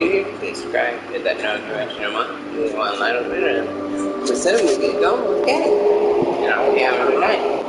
Please subscribe, hit that notification button, leave one like on the video. But soon we get going, okay? And I hope you have a good night.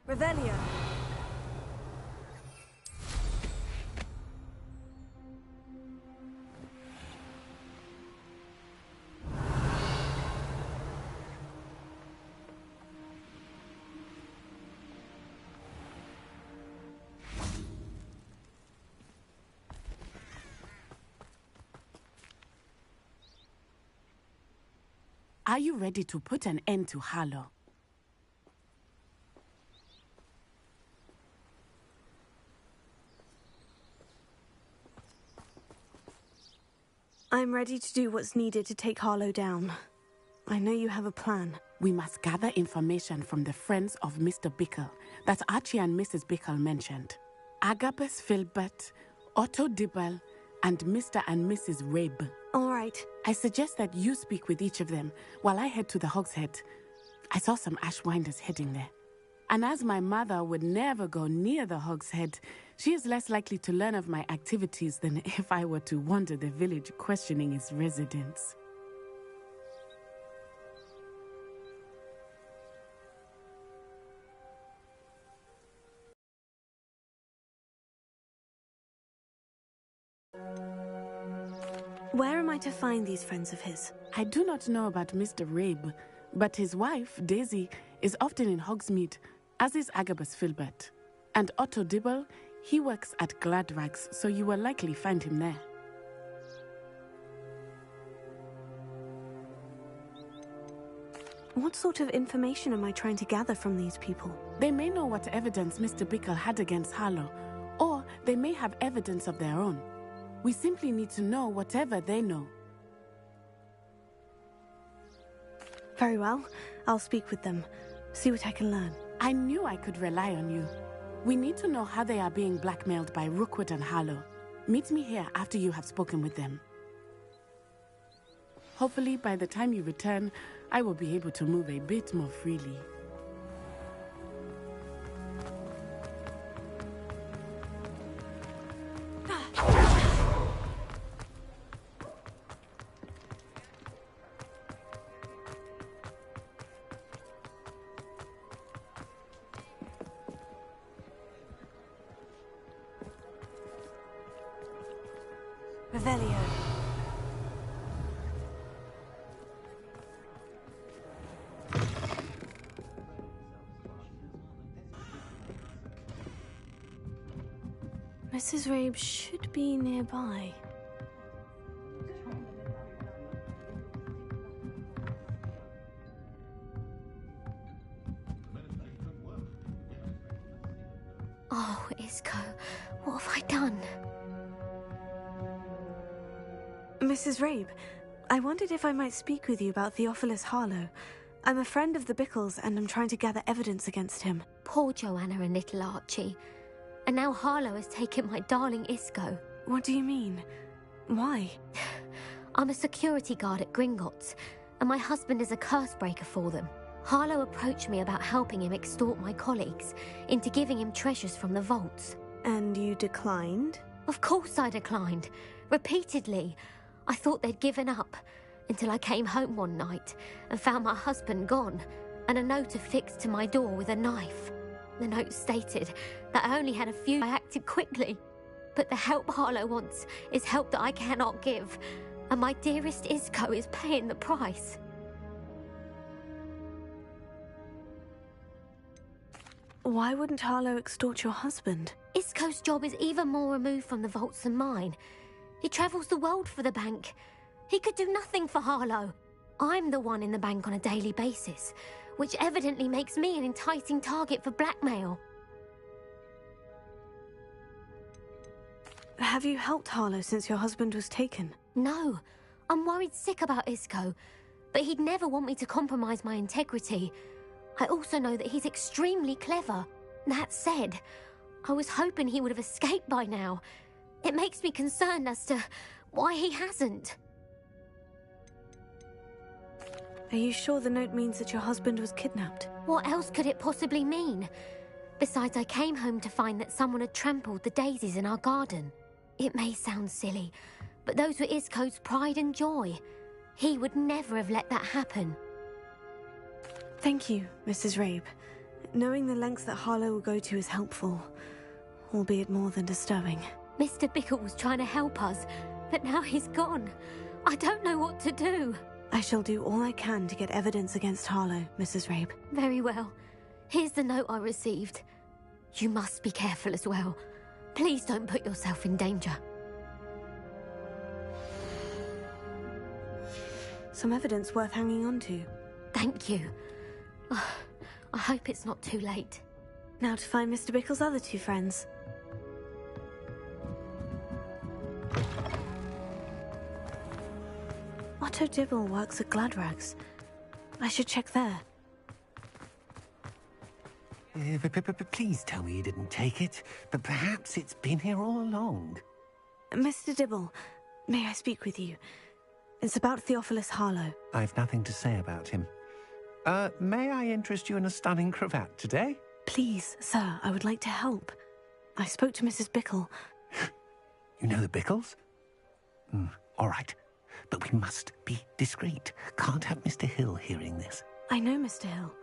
Revelio. Are you ready to put an end to Harlow? I'm ready to do what's needed to take Harlow down. I know you have a plan. We must gather information from the friends of Mr. Bickle that Archie and Mrs. Bickle mentioned. Agabus Filbert, Otto Dibble, and Mr. and Mrs. Rabe. All right. I suggest that you speak with each of them while I head to the Hogshead. I saw some Ashwinders heading there. And as my mother would never go near the Hogshead, she is less likely to learn of my activities than if I were to wander the village questioning its residents. Where am I to find these friends of his? I do not know about Mr. Rabe, but his wife, Daisy, is often in Hogsmeade, as is Agabus Filbert. And Otto Dibble, he works at Gladrags, so you will likely find him there. What sort of information am I trying to gather from these people? They may know what evidence Mr. Bickle had against Harlow, or they may have evidence of their own. We simply need to know whatever they know. Very well. I'll speak with them. See what I can learn. I knew I could rely on you. We need to know how they are being blackmailed by Rookwood and Harlow. Meet me here after you have spoken with them. Hopefully, by the time you return, I will be able to move a bit more freely. Revelio. Mrs. Rabe should be nearby. Oh, Isco, what have I done? Mrs. Rabe, I wondered if I might speak with you about Theophilus Harlow. I'm a friend of the Bickles and I'm trying to gather evidence against him. Poor Joanna and little Archie. And now Harlow has taken my darling Isco. What do you mean? Why? I'm a security guard at Gringotts, and my husband is a curse breaker for them. Harlow approached me about helping him extort my colleagues into giving him treasures from the vaults. And you declined? Of course I declined. Repeatedly. I thought they'd given up, until I came home one night and found my husband gone, and a note affixed to my door with a knife. The note stated that I only had a few. I acted quickly, but the help Harlow wants is help that I cannot give, and my dearest Isco is paying the price. Why wouldn't Harlow extort your husband? Isco's job is even more removed from the vaults than mine. He travels the world for the bank. He could do nothing for Harlow. I'm the one in the bank on a daily basis, which evidently makes me an enticing target for blackmail. Have you helped Harlow since your husband was taken? No, I'm worried sick about Isco, but he'd never want me to compromise my integrity. I also know that he's extremely clever. That said, I was hoping he would have escaped by now. It makes me concerned as to why he hasn't. Are you sure the note means that your husband was kidnapped? What else could it possibly mean? Besides, I came home to find that someone had trampled the daisies in our garden. It may sound silly, but those were Isco's pride and joy. He would never have let that happen. Thank you, Mrs. Rabe. Knowing the lengths that Harlow will go to is helpful, albeit more than disturbing. Mr. Bickle was trying to help us, but now he's gone. I don't know what to do. I shall do all I can to get evidence against Harlow, Mrs. Rabe. Very well. Here's the note I received. You must be careful as well. Please don't put yourself in danger. Some evidence worth hanging on to. Thank you. I hope it's not too late. Now to find Mr. Bickle's other two friends. Otto Dibble works at Gladrags. I should check there. Please tell me you didn't take it, but perhaps it's been here all along. Mr. Dibble, may I speak with you? It's about Theophilus Harlow. I've nothing to say about him. May I interest you in a stunning cravat today? Please, sir, I would like to help. I spoke to Mrs. Bickle. You know the Bickles? All right, but we must be discreet. Can't have Mr. Hill hearing this. I know Mr. Hill.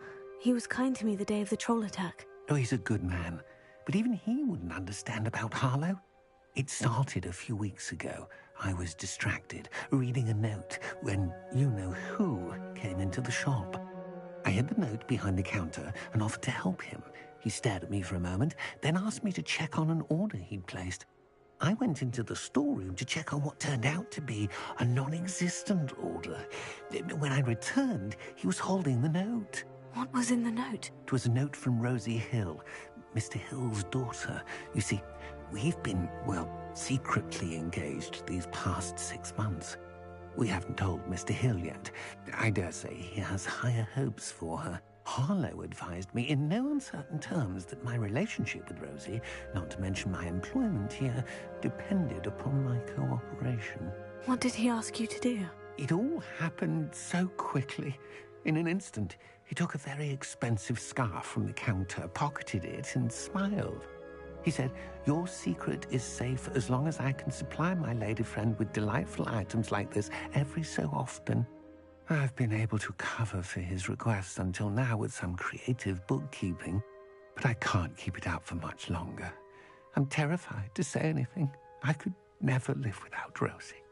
He was kind to me the day of the troll attack. Oh, he's a good man, but even he wouldn't understand about Harlow. It started a few weeks ago. I was distracted, reading a note, when you-know-who came into the shop. I hid the note behind the counter and offered to help him. He stared at me for a moment, then asked me to check on an order he'd placed. I went into the storeroom to check on what turned out to be a non-existent order. When I returned, he was holding the note. What was in the note? It was a note from Rosie Hill, Mr. Hill's daughter. You see, we've been, well, secretly engaged these past 6 months. We haven't told Mr. Hill yet. I dare say he has higher hopes for her. Harlow advised me in no uncertain terms that my relationship with Rosie, not to mention my employment here, depended upon my cooperation. What did he ask you to do? It all happened so quickly. In an instant, he took a very expensive scarf from the counter, pocketed it, and smiled. He said, "Your secret is safe as long as I can supply my lady friend with delightful items like this every so often." I've been able to cover for his request until now with some creative bookkeeping, but I can't keep it out for much longer. I'm terrified to say anything. I could never live without Rosie.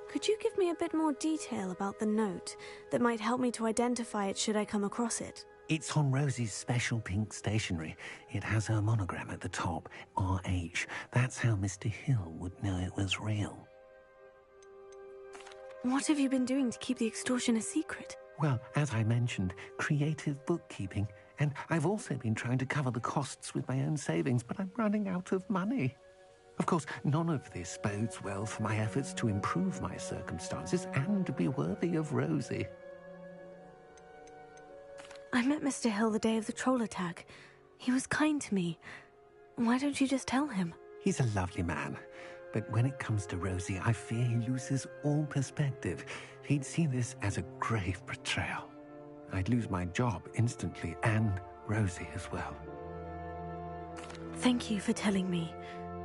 Could you give me a bit more detail about the note that might help me to identify it should I come across it? It's on Rosie's special pink stationery. It has her monogram at the top, RH. That's how Mr. Hill would know it was real. What have you been doing to keep the extortion a secret? Well, as I mentioned, creative bookkeeping. And I've also been trying to cover the costs with my own savings, but I'm running out of money. Of course, none of this bodes well for my efforts to improve my circumstances and be worthy of Rosie. I met Mr. Hill the day of the troll attack. He was kind to me. Why don't you just tell him? He's a lovely man. But when it comes to Rosie, I fear he loses all perspective. He'd see this as a grave betrayal. I'd lose my job instantly, and Rosie as well. Thank you for telling me.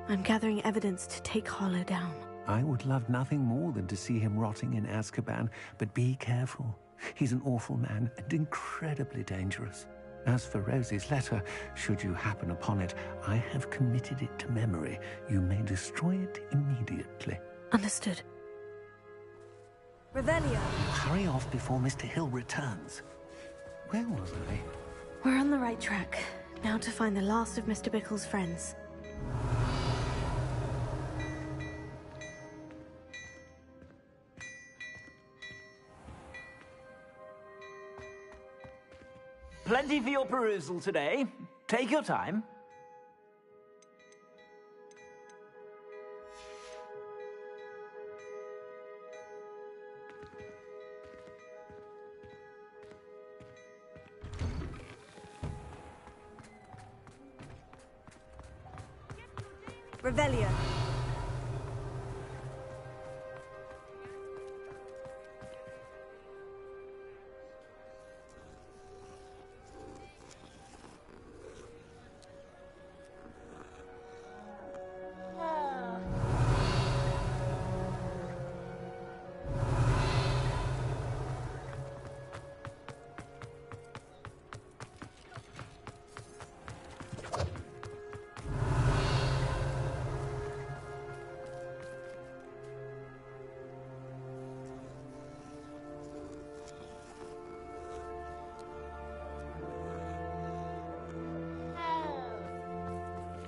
I'm gathering evidence to take Harlow down. I would love nothing more than to see him rotting in Azkaban, but be careful. He's an awful man and incredibly dangerous. As for Rosie's letter, should you happen upon it, I have committed it to memory. You may destroy it immediately. Understood. Revelio! Hurry off before Mr. Hill returns. Where was I? We're on the right track. Now to find the last of Mr. Bickle's friends. Plenty for your perusal today. Take your time. Revelio.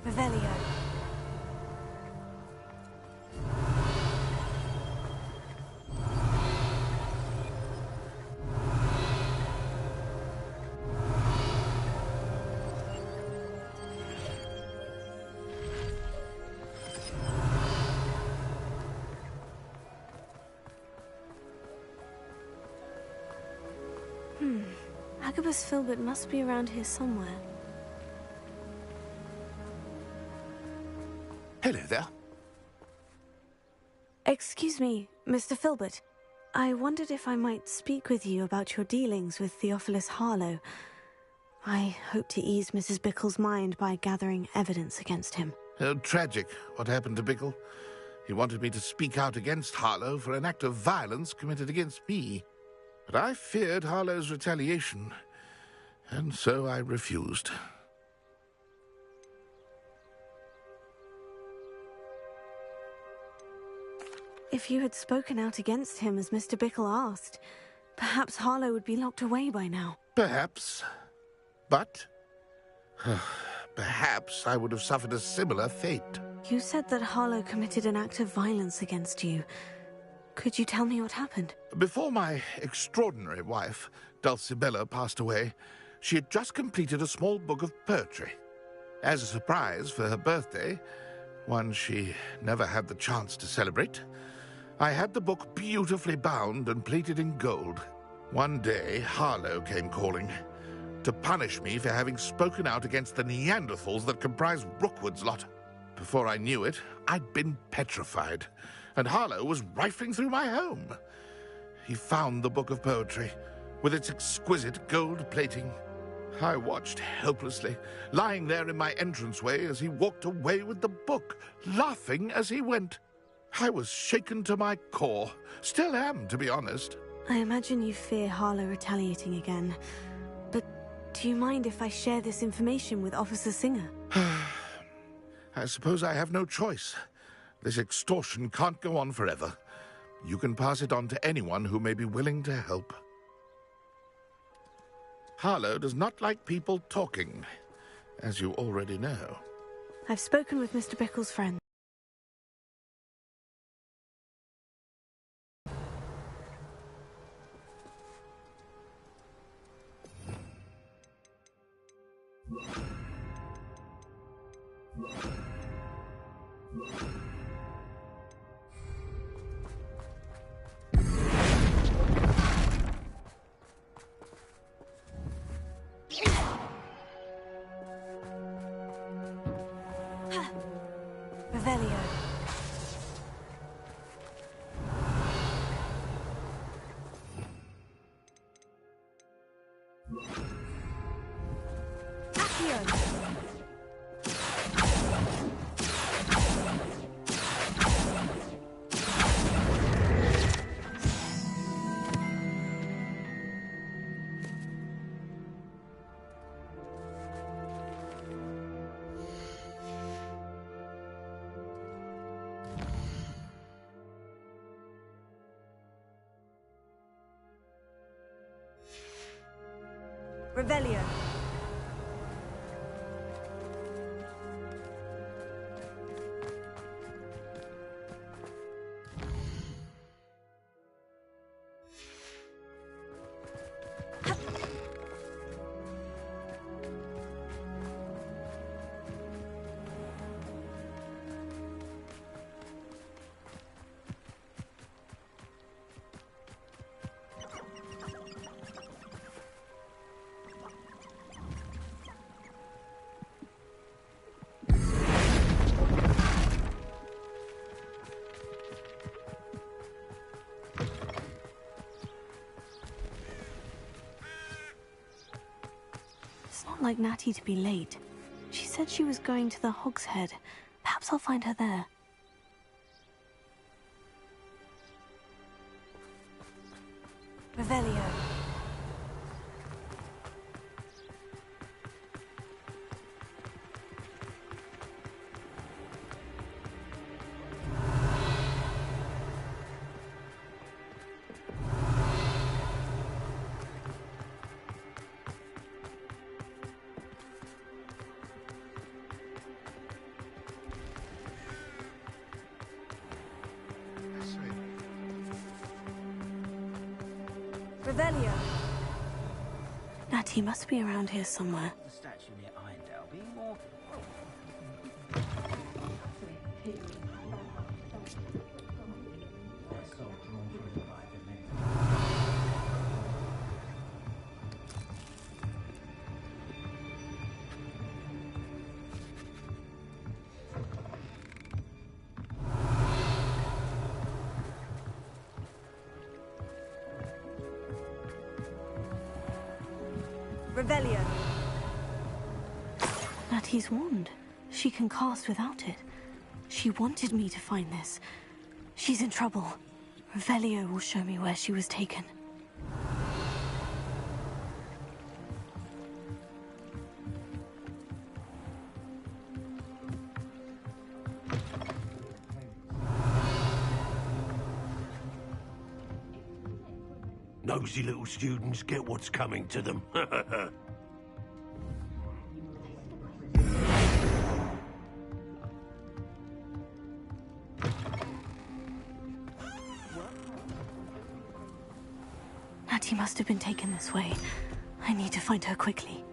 Revelio. Agabus Filbert must be around here somewhere. Hello there. Excuse me, Mr. Filbert. I wondered if I might speak with you about your dealings with Theophilus Harlow. I hope to ease Mrs. Bickle's mind by gathering evidence against him. Tragic, what happened to Bickle. He wanted me to speak out against Harlow for an act of violence committed against me. But I feared Harlow's retaliation, and so I refused. If you had spoken out against him as Mr. Bickle asked, perhaps Harlow would be locked away by now. Perhaps. But perhaps I would have suffered a similar fate. You said that Harlow committed an act of violence against you. Could you tell me what happened? Before my extraordinary wife, Dulcibella, passed away, she had just completed a small book of poetry. As a surprise for her birthday, one she never had the chance to celebrate, I had the book beautifully bound and plated in gold. One day, Harlow came calling to punish me for having spoken out against the Neanderthals that comprised Rookwood's lot. Before I knew it, I'd been petrified, and Harlow was rifling through my home. He found the book of poetry, with its exquisite gold plating. I watched helplessly, lying there in my entranceway as he walked away with the book, laughing as he went. I was shaken to my core. Still am, to be honest. I imagine you fear Harlow retaliating again. But do you mind if I share this information with Officer Singer? I suppose I have no choice. This extortion can't go on forever. You can pass it on to anyone who may be willing to help. Harlow does not like people talking, as you already know. I've spoken with Mr. Bickle's friend. Revelio. Accio. Revelio. It's not like Natty to be late. She said she was going to the Hog's Head. Perhaps I'll find her there. Revelio. Revelio. Natty must be around here somewhere. The statue near Iron Dalby, or... Revelio. Natty's wand. She can cast without it. She wanted me to find this. She's in trouble. Revelio will show me where she was taken. Nosy little students get what's coming to them. Natty must have been taken this way. I need to find her quickly.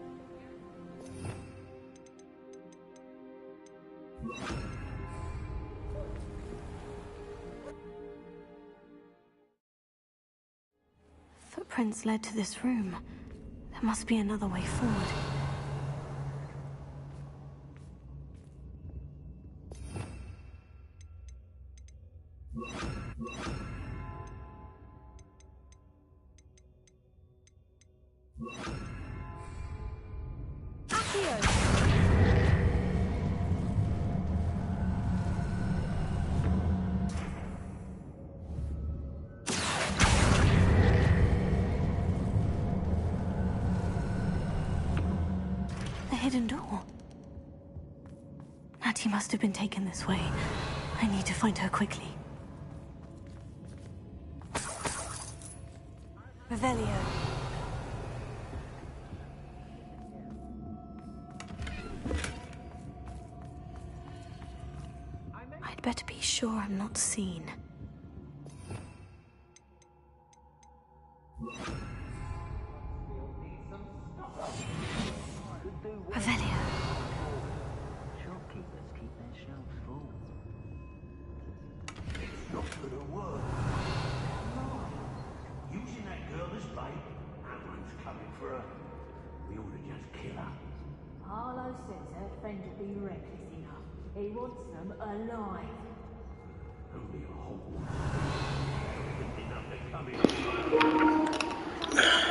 Footprints led to this room. There must be another way forward. Hidden door. Natty must have been taken this way. I need to find her quickly. Revelio. I'd better be sure I'm not seen. Revelio. Shopkeepers keep their shelves full. It's not gonna work. Using that girl as bait, everyone's coming for her. We ought to just kill her. Harlow says her friend will be reckless enough. He wants them alive. Only a Hogwarts. Enough to come in.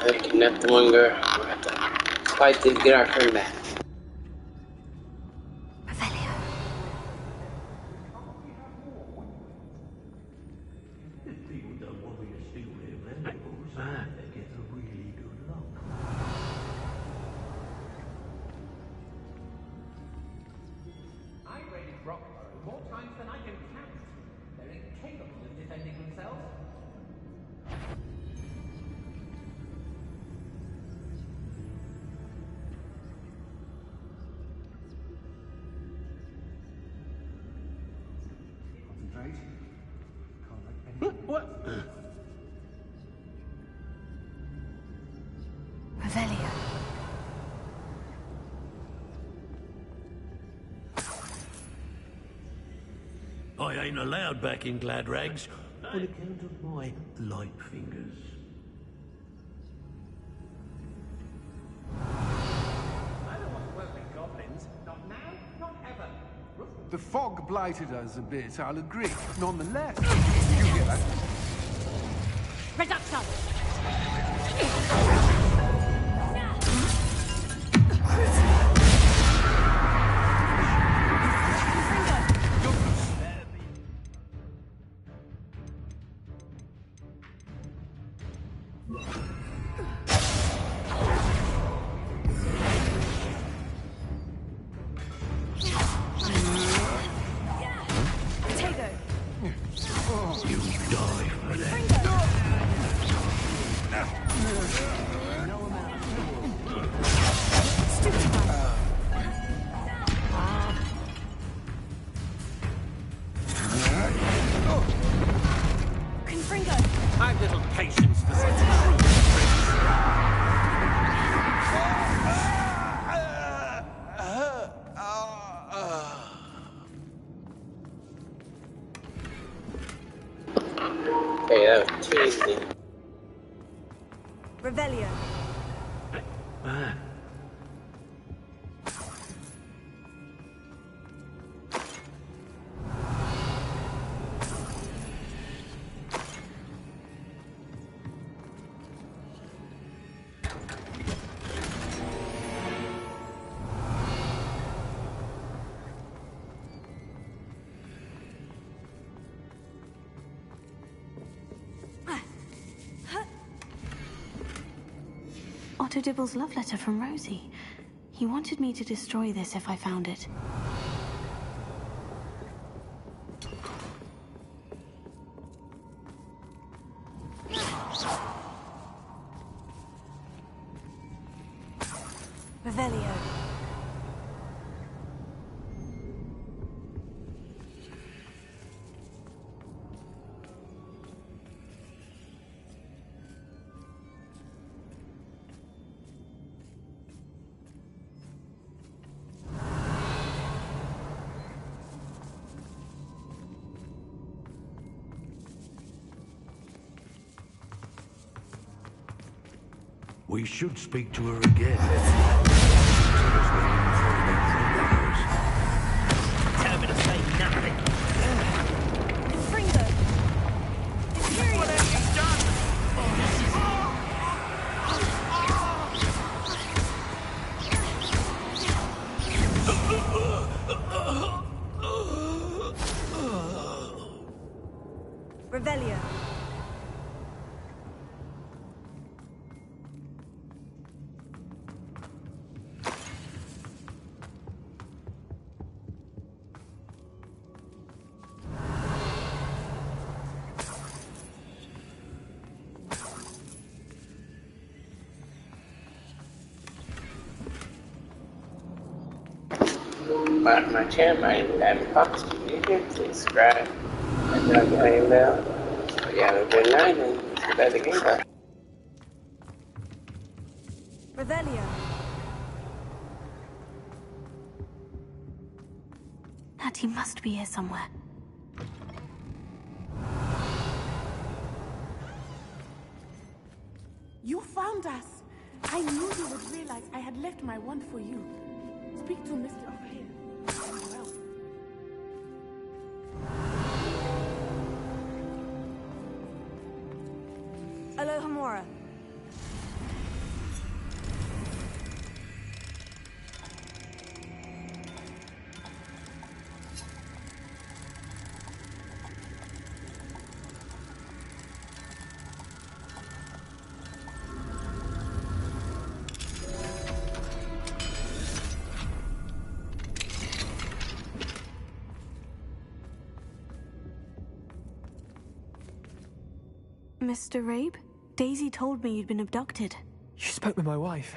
They kidnapped the one girl. We have to fight to get our friend back. Revelio. If people don't want me to steal their valuables, they get a really good luck. I raided Rockborough more times than I can count. They're incapable of defending themselves. What? Revelio. I ain't allowed back in Gladrags on account of my light fingers. I don't want to work with goblins. Not now, not ever. The fog blighted us a bit, I'll agree. Nonetheless, you get that. Reduction! You die for that. I've little patience for such cruel tricks. Hey, that was too easy. Revelio. Otto Dibble's love letter from Rosie. He wanted me to destroy this if I found it. Revelio. We should speak to her again. Tell me to say nothing. Fringo! What have you done? Revelio. My channel, I'm Fox. You can subscribe and drop your email. So you have a good night and see you later again. Revelio. Natty must be here somewhere. You found us! I knew you would realize I had left my wand for you. Speak to Mr. O'Hare. Well. Alohomora. Mr. Rabe? Daisy told me you'd been abducted. You spoke with my wife.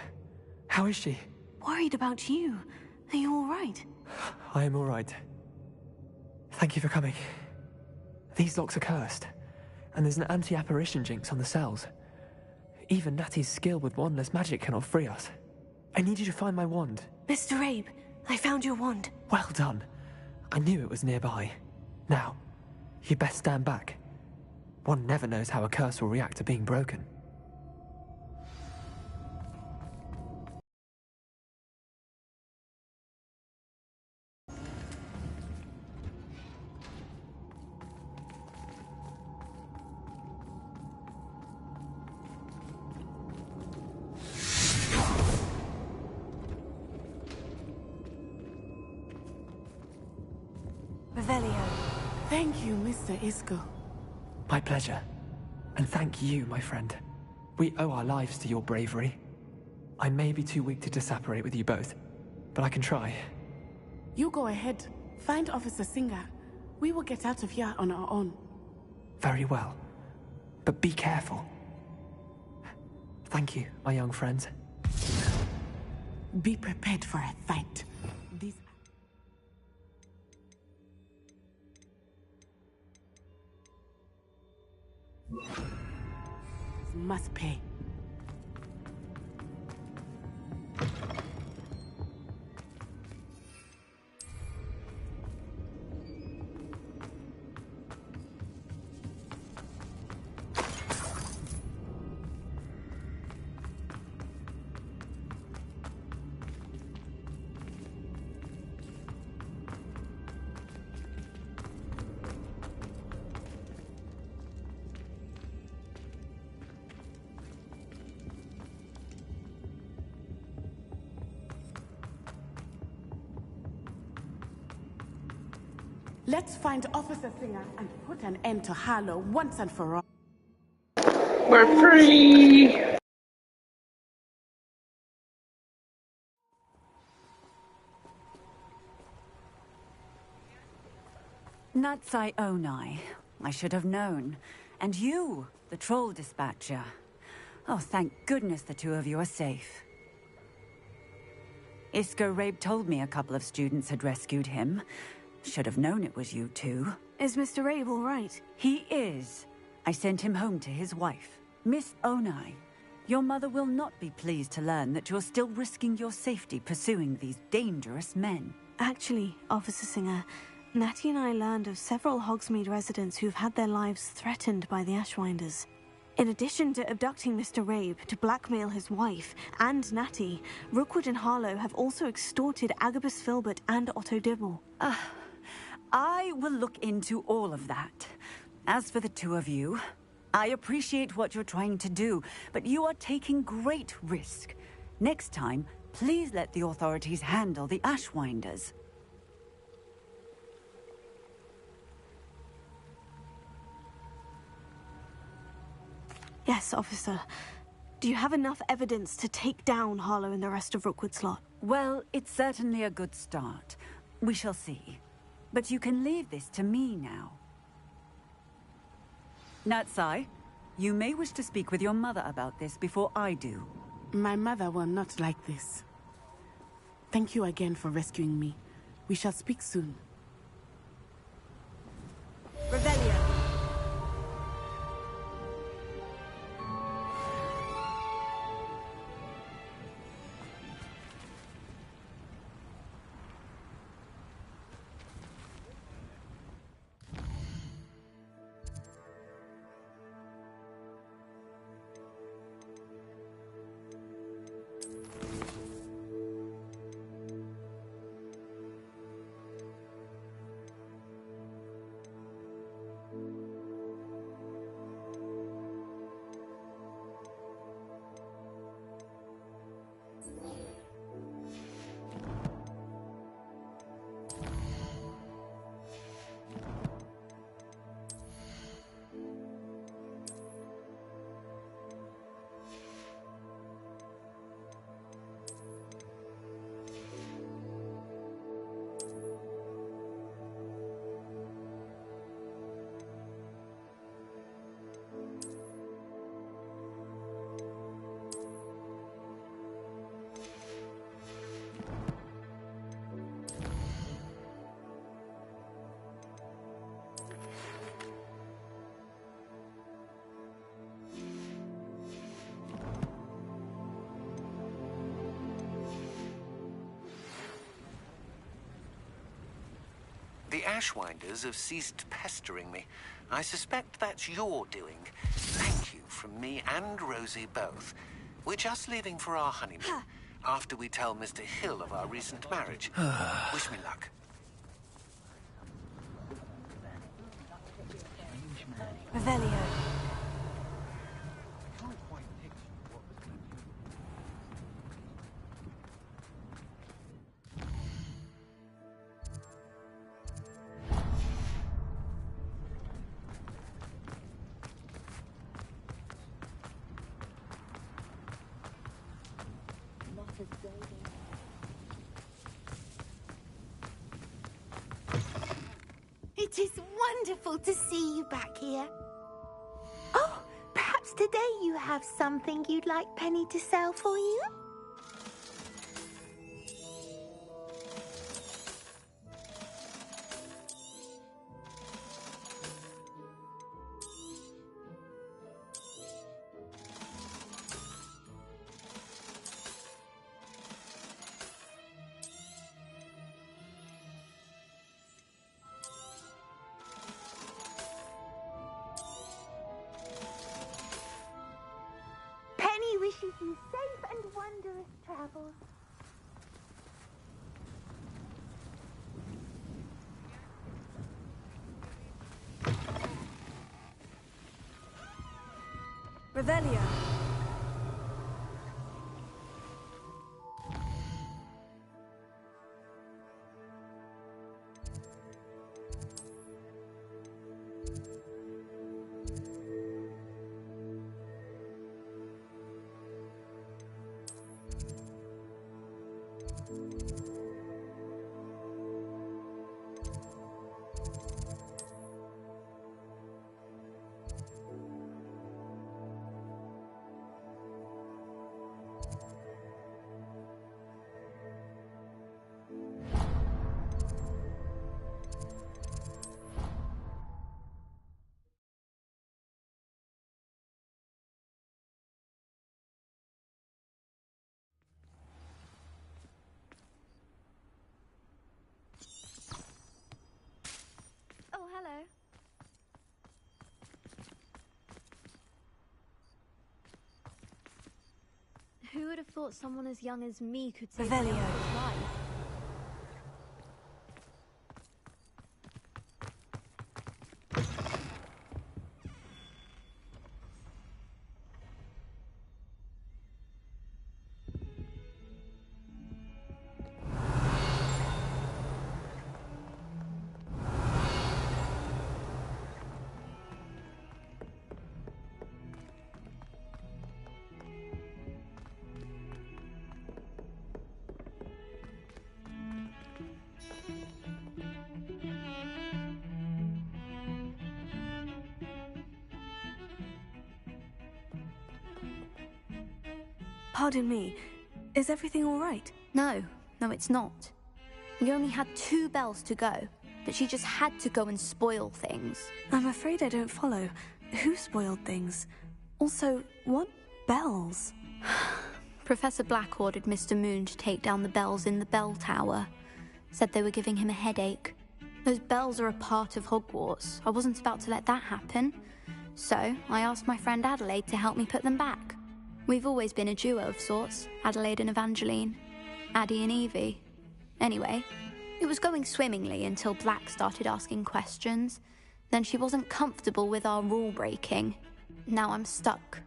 How is she? Worried about you. Are you all right? I am all right. Thank you for coming. These locks are cursed, and there's an anti-apparition jinx on the cells. Even Natty's skill with wandless magic cannot free us. I need you to find my wand. Mr. Rabe, I found your wand. Well done. I knew it was nearby. Now, you best stand back. One never knows how a curse will react to being broken. Revelio. Thank you, Mr. Isco. My pleasure. And thank you, my friend. We owe our lives to your bravery. I may be too weak to disapparate with you both, but I can try. You go ahead. Find Officer Singer. We will get out of here on our own. Very well. But be careful. Thank you, my young friends. Be prepared for a fight. These must pay. Let's find Officer Singer and put an end to Harlow once and for all. We're free! Natsai Onai. I should have known. And you, the troll dispatcher. Oh, thank goodness the two of you are safe. Isco Rabe told me a couple of students had rescued him. Should have known it was you two. Is Mr. Rabe all right? He is. I sent him home to his wife. Miss Onai, your mother will not be pleased to learn that you're still risking your safety pursuing these dangerous men. Actually, Officer Singer, Natty and I learned of several Hogsmeade residents who've had their lives threatened by the Ashwinders. In addition to abducting Mr. Rabe to blackmail his wife and Natty, Rookwood and Harlow have also extorted Agabus Filbert and Otto Dibble. I will look into all of that. As for the two of you, I appreciate what you're trying to do, but you are taking great risk. Next time, please let the authorities handle the Ashwinders. Yes, officer. Do you have enough evidence to take down Harlow and the rest of Rookwood's lot? Well, it's certainly a good start. We shall see. But you can leave this to me now. Natsai, you may wish to speak with your mother about this before I do. My mother will not like this. Thank you again for rescuing me. We shall speak soon. Revelio. The Ashwinders have ceased pestering me. I suspect that's your doing. Thank you from me and Rosie both. We're just leaving for our honeymoon, after we tell Mr. Hill of our recent marriage. Wish me luck. Revelio. It is wonderful to see you back here. Oh, perhaps today you have something you'd like Penny to sell for you? Wishes you safe and wondrous travels. Revelio. would have thought someone as young as me could save Revelio. my uncle's life? Pardon me, is everything all right? No, it's not. We only had 2 bells to go, but she just had to go and spoil things. I'm afraid I don't follow. Who spoiled things? Also, what bells? Professor Black ordered Mr. Moon to take down the bells in the bell tower. Said they were giving him a headache. Those bells are a part of Hogwarts. I wasn't about to let that happen. So, I asked my friend Adelaide to help me put them back. We've always been a duo of sorts, Adelaide and Evangeline. Addie and Evie. Anyway, it was going swimmingly until Black started asking questions. Then she wasn't comfortable with our rule breaking. Now I'm stuck,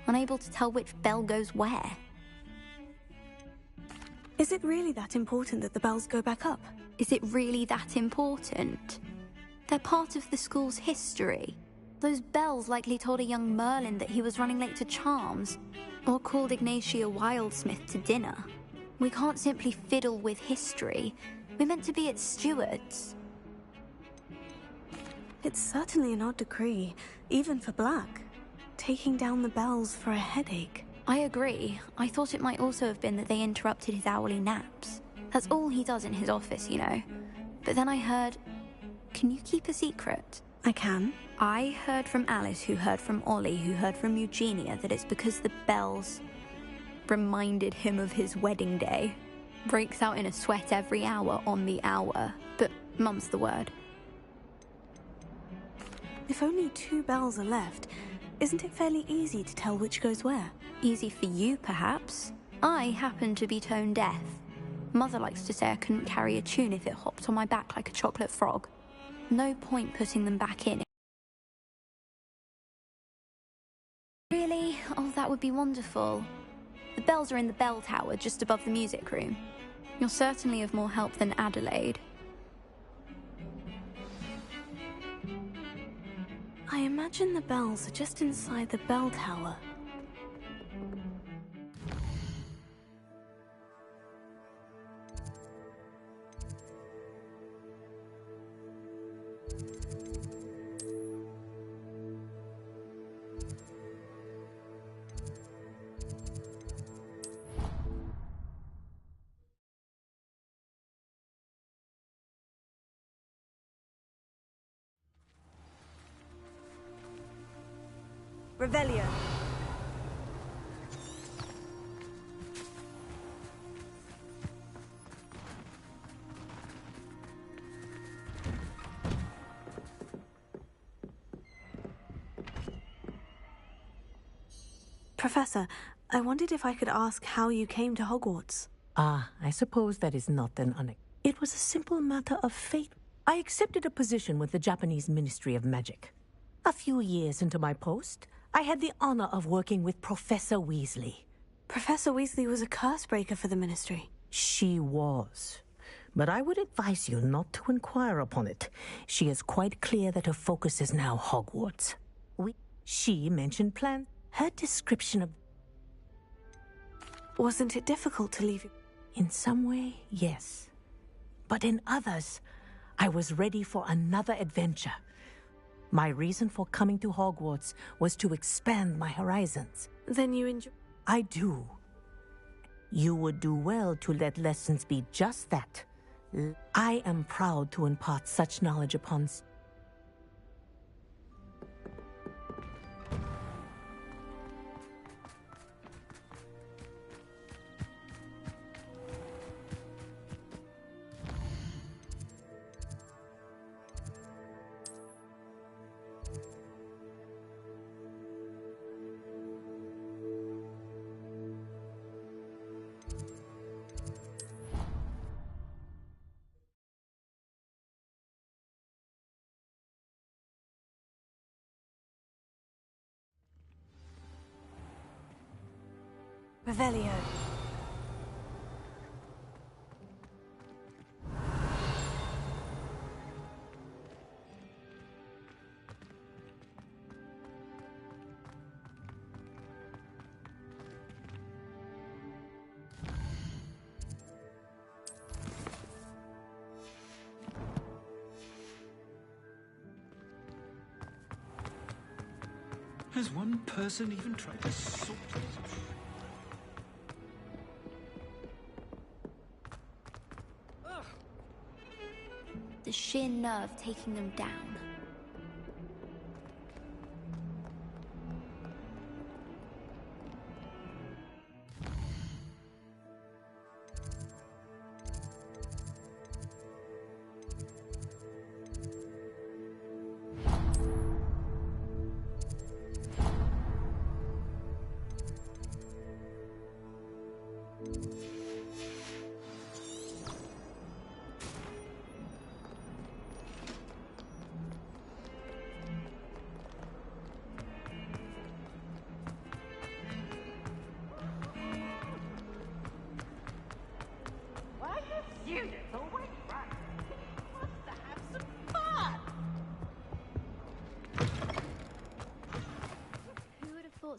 unable to tell which bell goes where. Is it really that important that the bells go back up? Is it really that important? They're part of the school's history. Those bells likely told a young Merlin that he was running late to charms, or called Ignatia Wildsmith to dinner. We can't simply fiddle with history. We're meant to be its stewards. It's certainly an odd decree, even for Black. Taking down the bells for a headache. I agree. I thought it might also have been that they interrupted his hourly naps. That's all he does in his office, you know. But then I heard... Can you keep a secret? I can. I heard from Alice, who heard from Ollie, who heard from Eugenia, that it's because the bells reminded him of his wedding day. Breaks out in a sweat every hour on the hour, but mum's the word. If only 2 bells are left, isn't it fairly easy to tell which goes where? Easy for you, perhaps. I happen to be tone deaf. Mother likes to say I couldn't carry a tune if it hopped on my back like a chocolate frog. No point putting them back in. Really? Oh, that would be wonderful. The bells are in the bell tower, just above the music room. You're certainly of more help than Adelaide. I imagine the bells are just inside the bell tower. Revelio. Professor, I wondered if I could ask how you came to Hogwarts. Ah, I suppose that is not It was a simple matter of fate. I accepted a position with the Japanese Ministry of Magic. A few years into my post, I had the honor of working with Professor Weasley. Professor Weasley was a curse breaker for the Ministry. She was. But I would advise you not to inquire upon it. She is quite clear that her focus is now Hogwarts. She mentioned plans. Her description of... Wasn't it difficult to leave you? In some way, yes. But in others, I was ready for another adventure. My reason for coming to Hogwarts was to expand my horizons. Then you enjoy... I do. You would do well to let lessons be just that. I am proud to impart such knowledge upon... Revelio. Has one person even tried to sort it? The sheer nerve taking them down.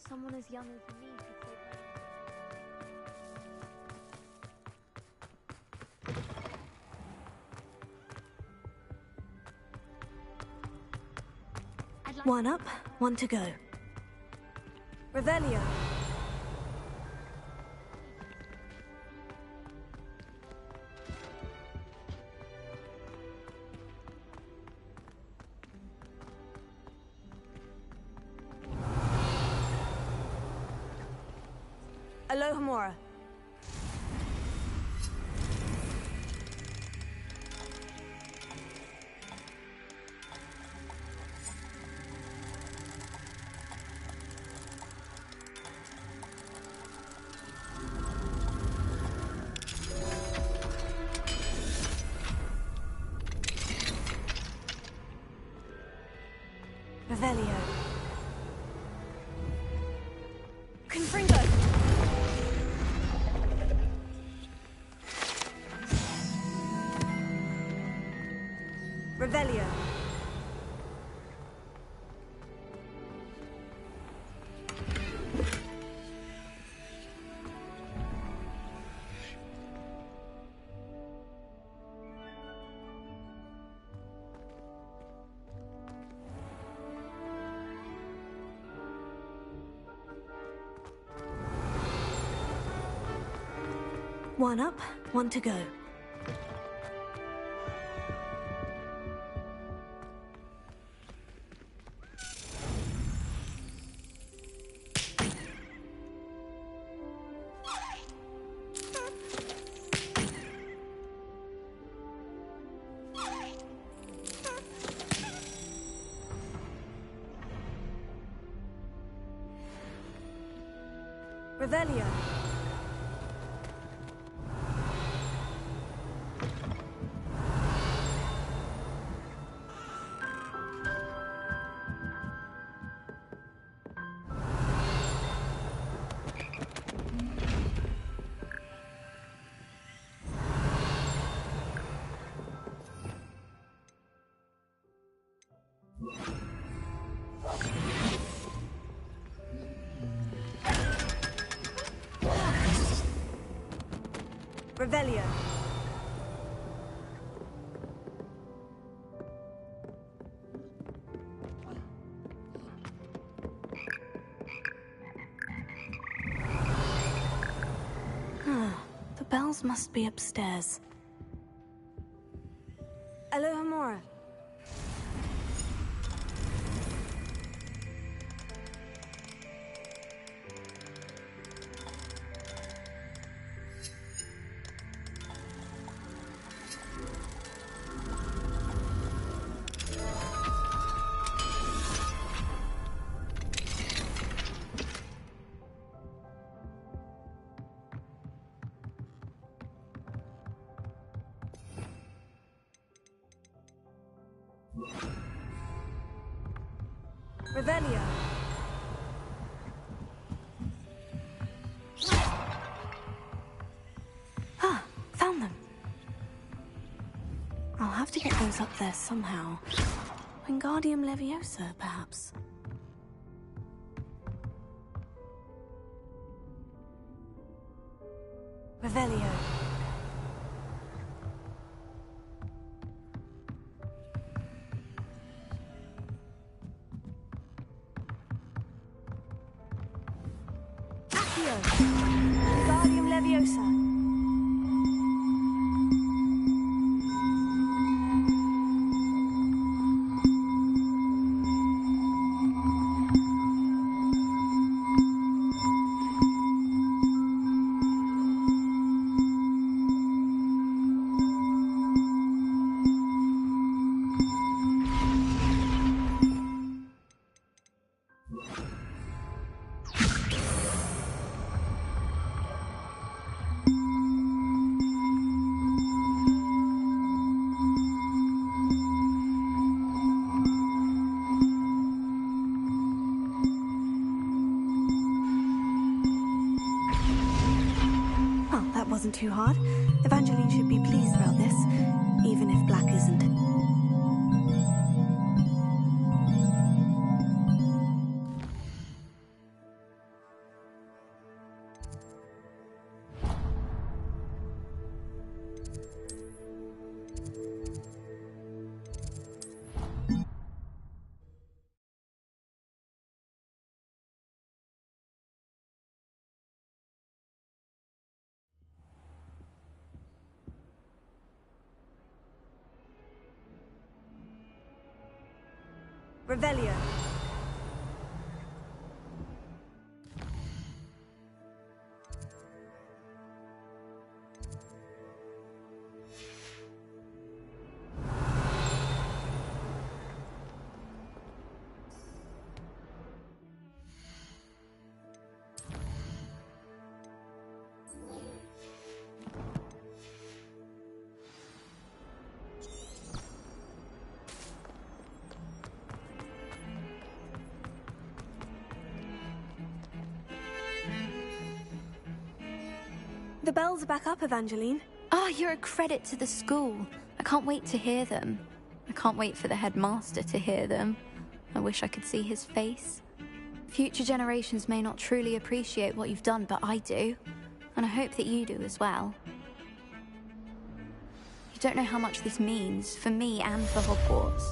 Someone as young as me could say One up, one to go. Revelio. Alohomora. Revelio. Confringo. Revelio. One up, one to go. Revelio. Revelio. The bells must be upstairs. Alohomora. Revelio. was up there somehow. Wingardium Leviosa, perhaps. Revelio. Accio. Wingardium Leviosa. Wasn't too hard. Evangeline should be pleased about this, even if Black isn't. Revelio. The bells are back up, Evangeline. Oh, you're a credit to the school. I can't wait to hear them. I can't wait for the headmaster to hear them. I wish I could see his face. Future generations may not truly appreciate what you've done, but I do. And I hope that you do as well. You don't know how much this means for me and for Hogwarts.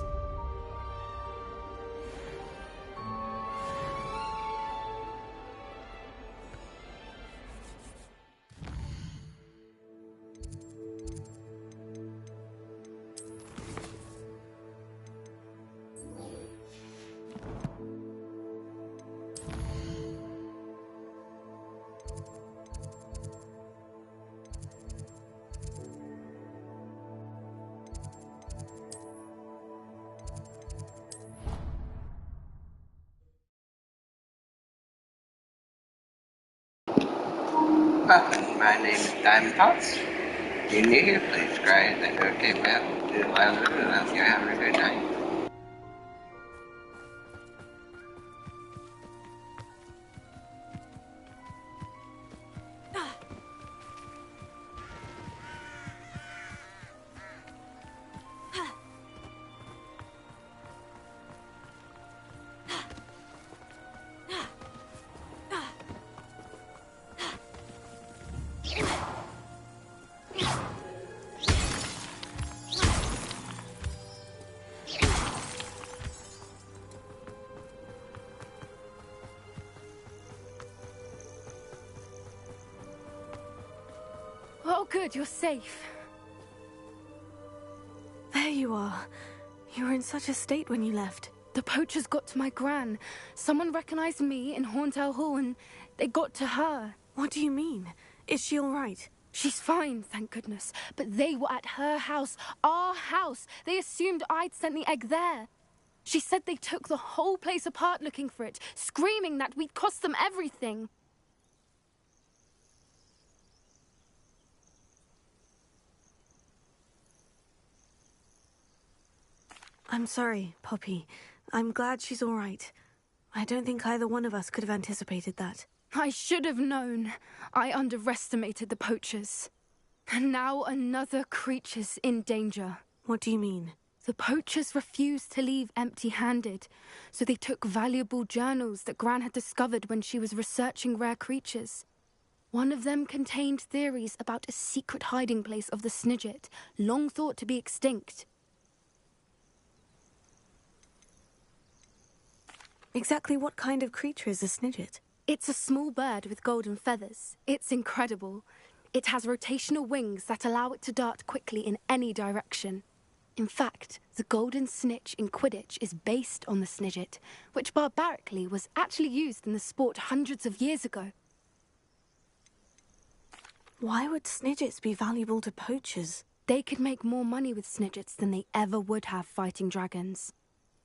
Welcome, my name is Diamond Tots. If you're new here, please subscribe and notification bell to allow me to know if you're having a good night. Oh, good, you're safe. There you are. You were in such a state when you left. The poachers got to my gran. Someone recognized me in Horndale Hall and they got to her. What do you mean? Is she all right? She's fine, thank goodness. But they were at her house, our house. They assumed I'd sent the egg there. She said they took the whole place apart looking for it, screaming that we'd cost them everything. I'm sorry, Poppy. I'm glad she's all right. I don't think either one of us could have anticipated that. I should have known. I underestimated the poachers. And now another creature's in danger. What do you mean? The poachers refused to leave empty-handed, so they took valuable journals that Gran had discovered when she was researching rare creatures. One of them contained theories about a secret hiding place of the Snidget, long thought to be extinct. Exactly what kind of creature is a Snidget? It's a small bird with golden feathers. It's incredible. It has rotational wings that allow it to dart quickly in any direction. In fact, the golden snitch in Quidditch is based on the Snidget, which barbarically was actually used in the sport hundreds of years ago. Why would Snidgets be valuable to poachers? They could make more money with Snidgets than they ever would have fighting dragons.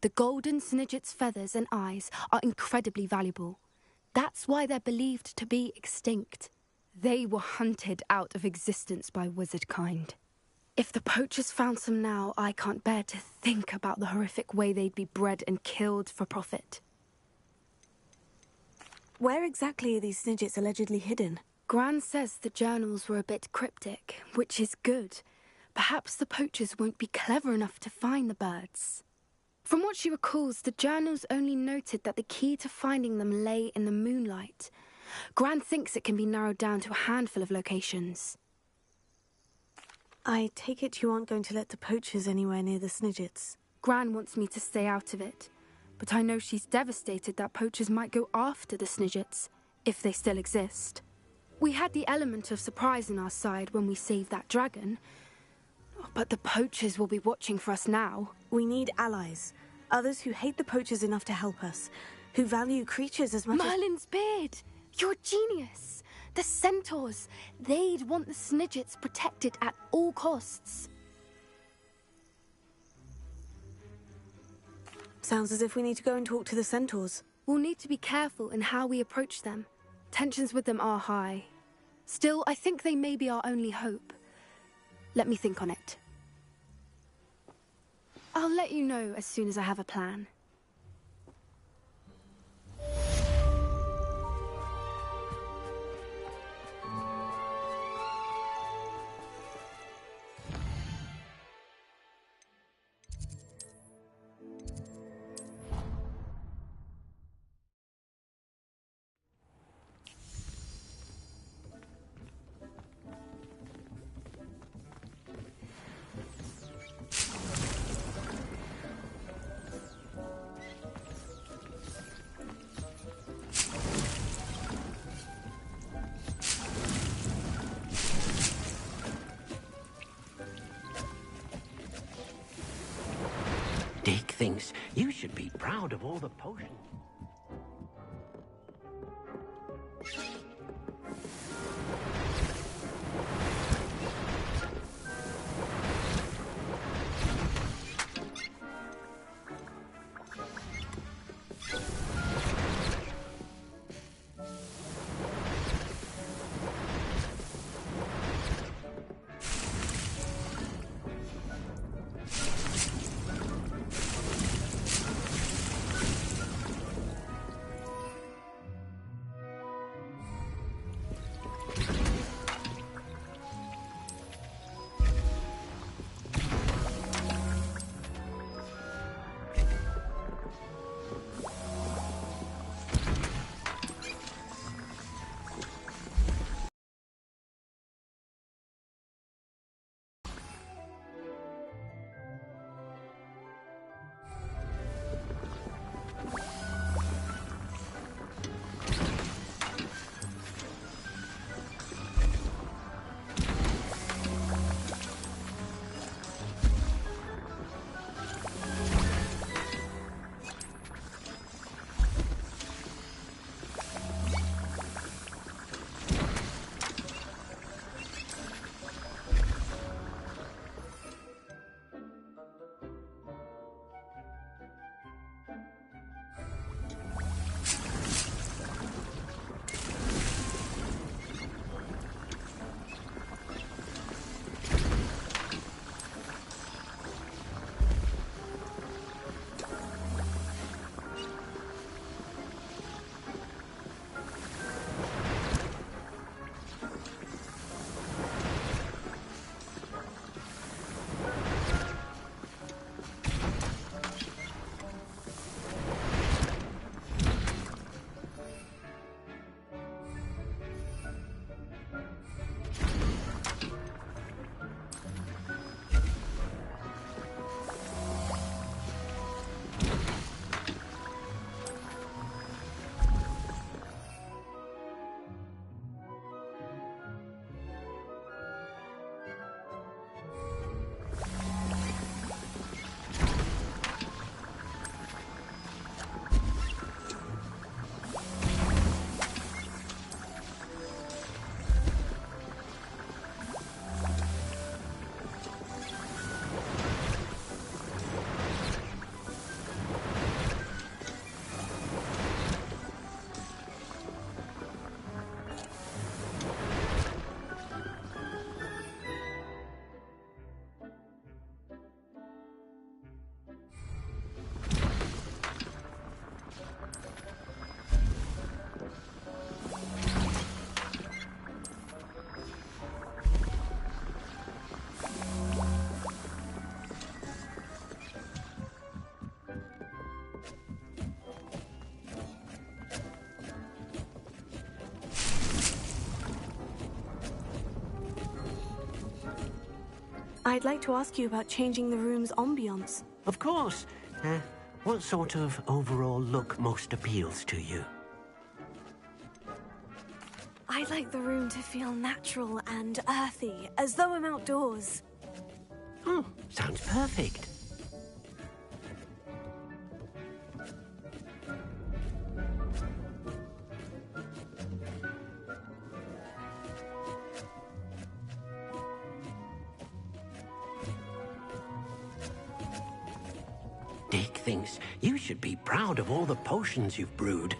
The golden Snidget's feathers and eyes are incredibly valuable. That's why they're believed to be extinct. They were hunted out of existence by wizard kind. If the poachers found some now, I can't bear to think about the horrific way they'd be bred and killed for profit. Where exactly are these Snidgets allegedly hidden? Gran says the journals were a bit cryptic, which is good. Perhaps the poachers won't be clever enough to find the birds. From what she recalls, the journals only noted that the key to finding them lay in the moonlight. Gran thinks it can be narrowed down to a handful of locations. I take it you aren't going to let the poachers anywhere near the Snidgets. Gran wants me to stay out of it, but I know she's devastated that poachers might go after the Snidgets, if they still exist. We had the element of surprise on our side when we saved that dragon, but the poachers will be watching for us now. We need allies, others who hate the poachers enough to help us, who value creatures as much Merlin's beard! You're a genius! The centaurs, they'd want the Snidgets protected at all costs. Sounds as if we need to go and talk to the centaurs. We'll need to be careful in how we approach them. Tensions with them are high. Still, I think they may be our only hope. Let me think on it. I'll let you know as soon as I have a plan. Dick thinks you should be proud of all the potions. I'd like to ask you about changing the room's ambiance. Of course. What sort of overall look most appeals to you? I'd like the room to feel natural and earthy, as though I'm outdoors. Oh, sounds perfect. Dick thinks you should be proud of all the potions you've brewed.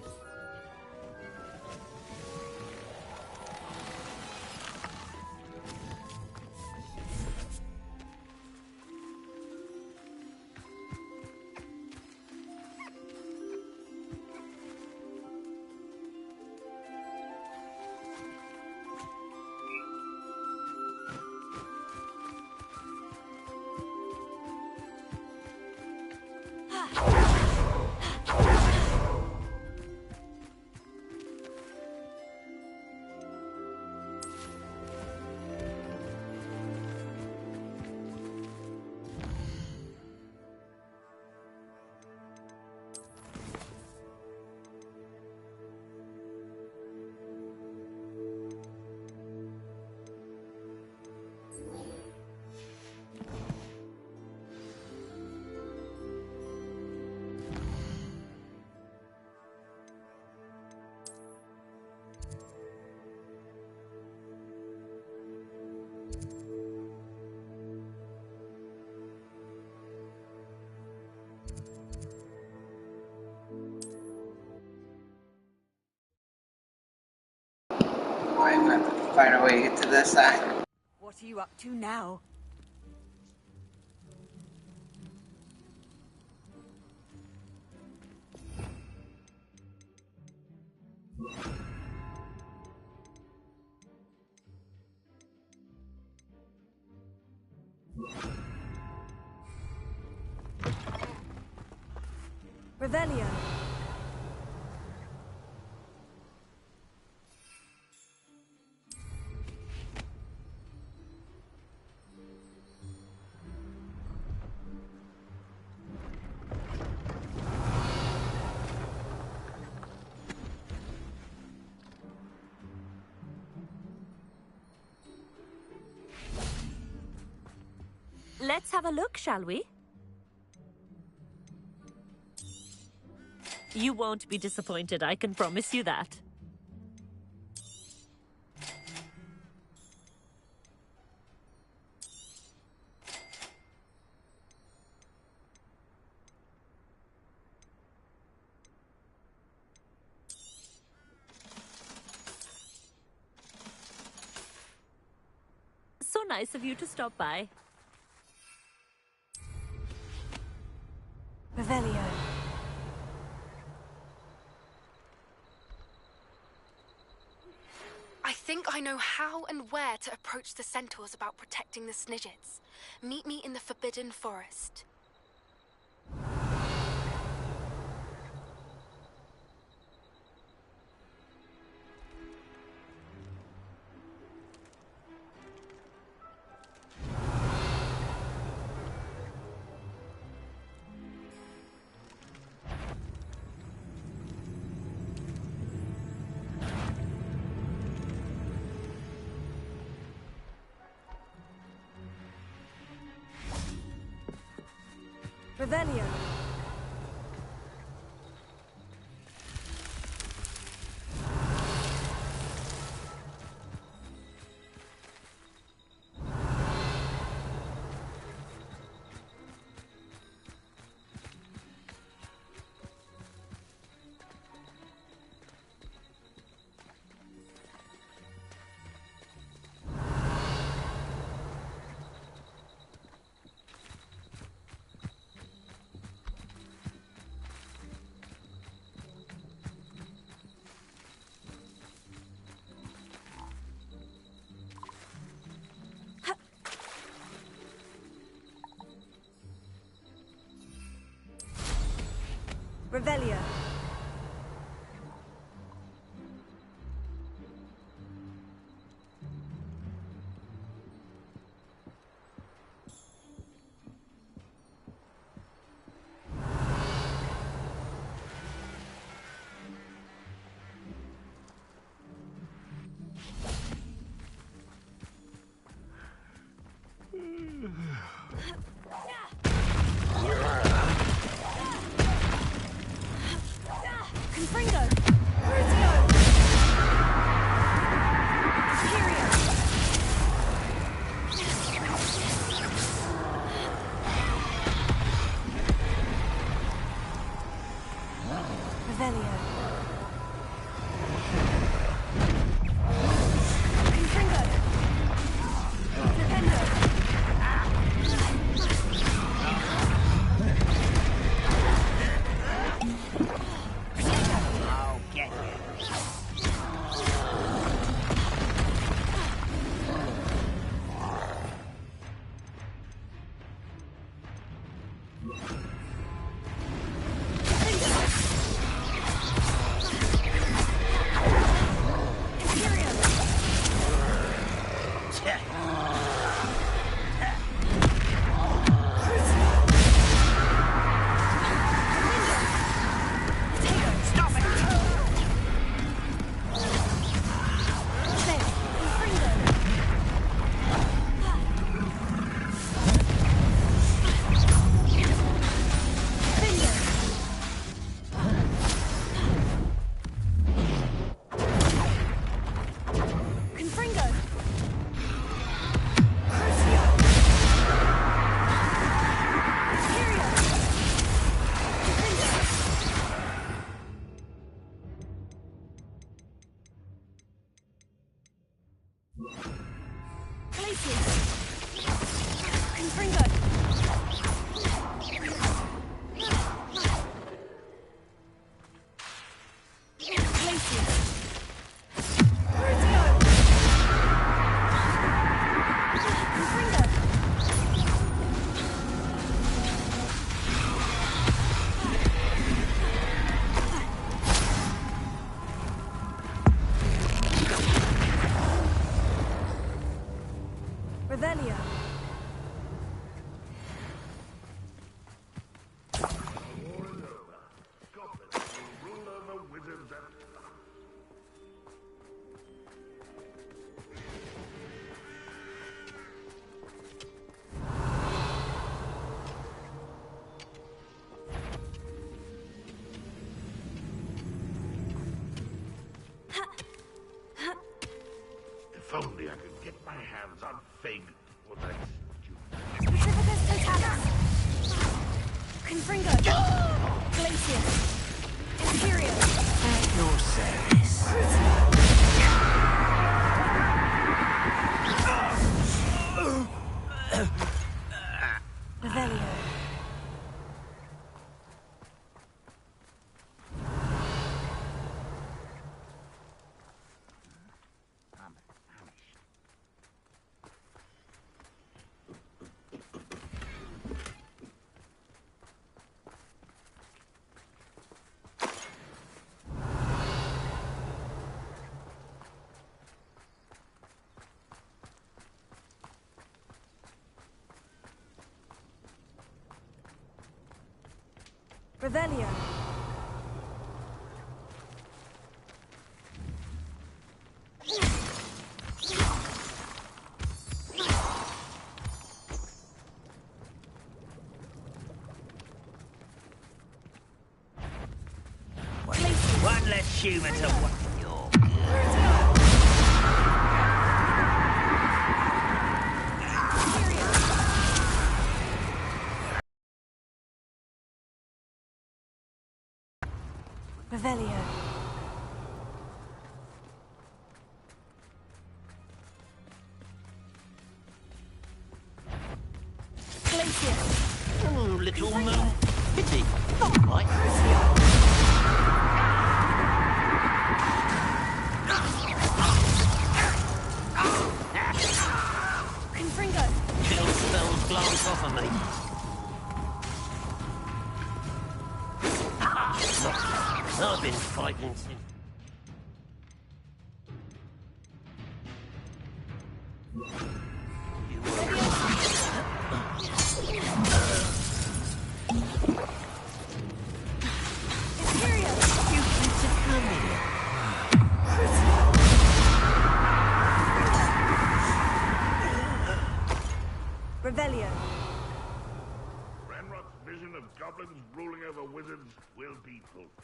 I'm going to find a way to get to this side. What are you up to now? Revelio. Let's have a look, shall we? You won't be disappointed, I can promise you that. So nice of you to stop by. Revelio. I think I know how and where to approach the centaurs about protecting the Snidgets. Meet me in the Forbidden Forest. Revelio. Revelio. Glacius! Confringo! Revelio. If only I could get my hands on Fig or that Pacificus totalis. Confringo. Glacius. Imperio. At your service. Revelio. Revelio. One less human to what you're Revelio. Glacius. Oh, little moon. Pity. Not quite. Confringo. Chill spells glance off of me. I've been fighting since. Revelio. Ranrock's vision of goblins ruling over wizards will be fulfilled.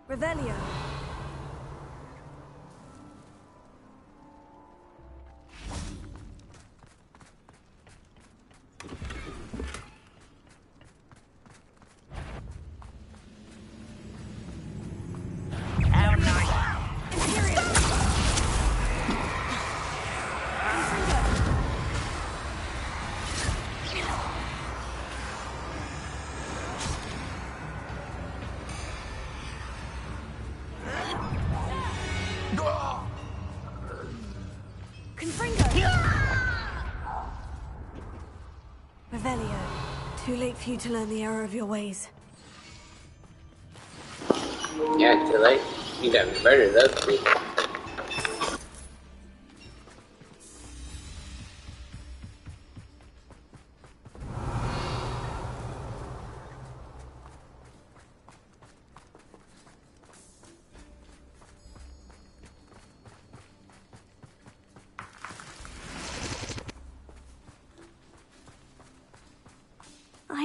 Revelio. How nice. Imperio. Confringo. Revelio. Too late for you to learn the error of your ways. Yeah, too late. You done murdered those people.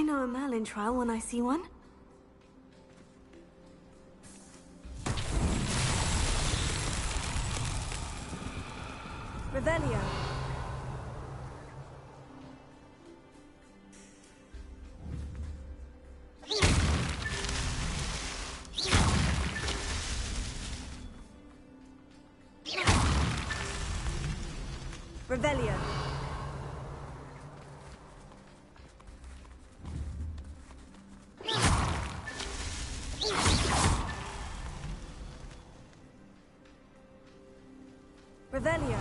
know a Merlin trial when I see one. Revelio. Revelio. Revelio.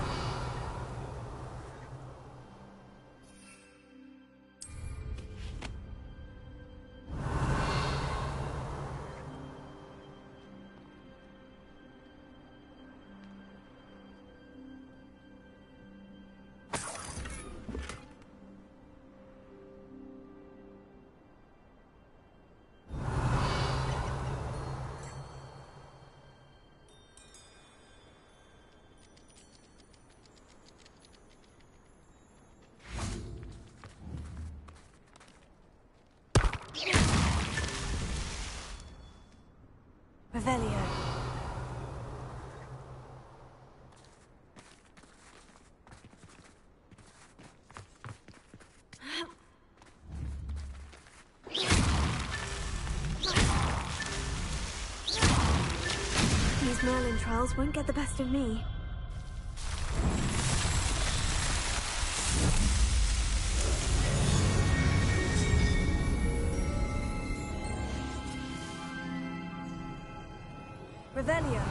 Revelio. These Merlin trials won't get the best of me. Revelio.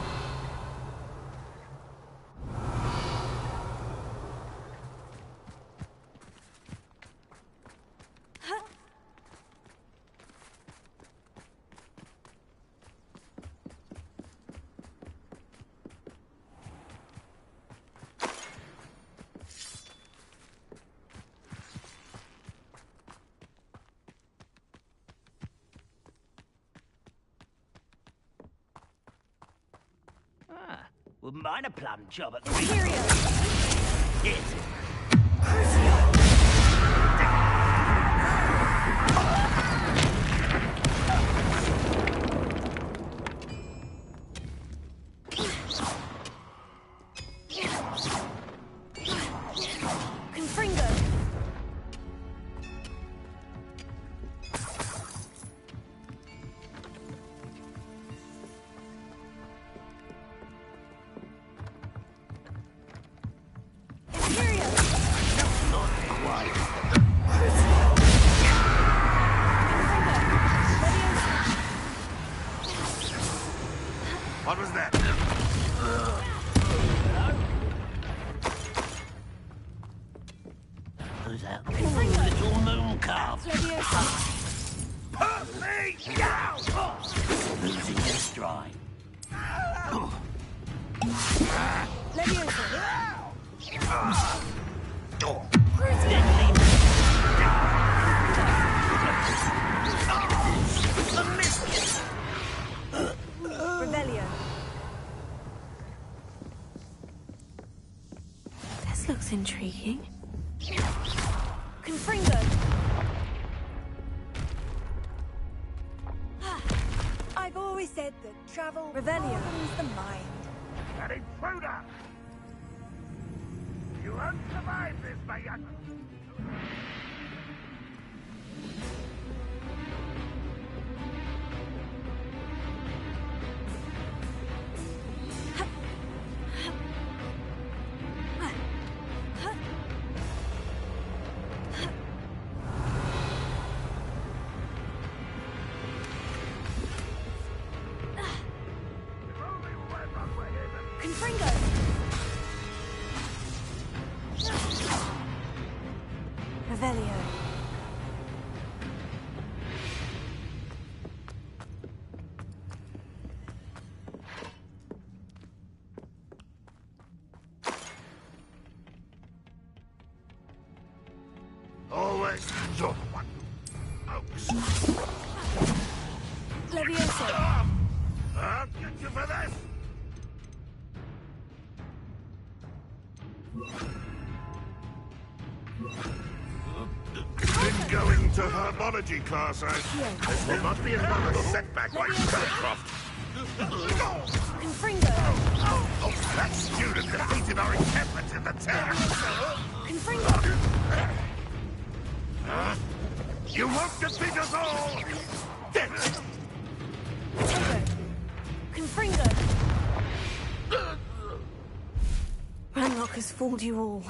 Wouldn't mind a plum job at Imperial. Hit. Confringo. What was that? Who's that? Little moon calf. Put me down! Losing your stride. Revelio. This looks intriguing. Confringo. I've always said that travel Revelio. opens the mind. An intruder! You won't survive this, my young... Confringo. Revelio. Always your one. Levioso. I'll get you for this! Going to herbology class, This will not be another setback like Starcroft. Confringo! Oh, that student defeated our encampment in the test! Confringo! You won't defeat us all! Confringo! Ranrock has fooled you all.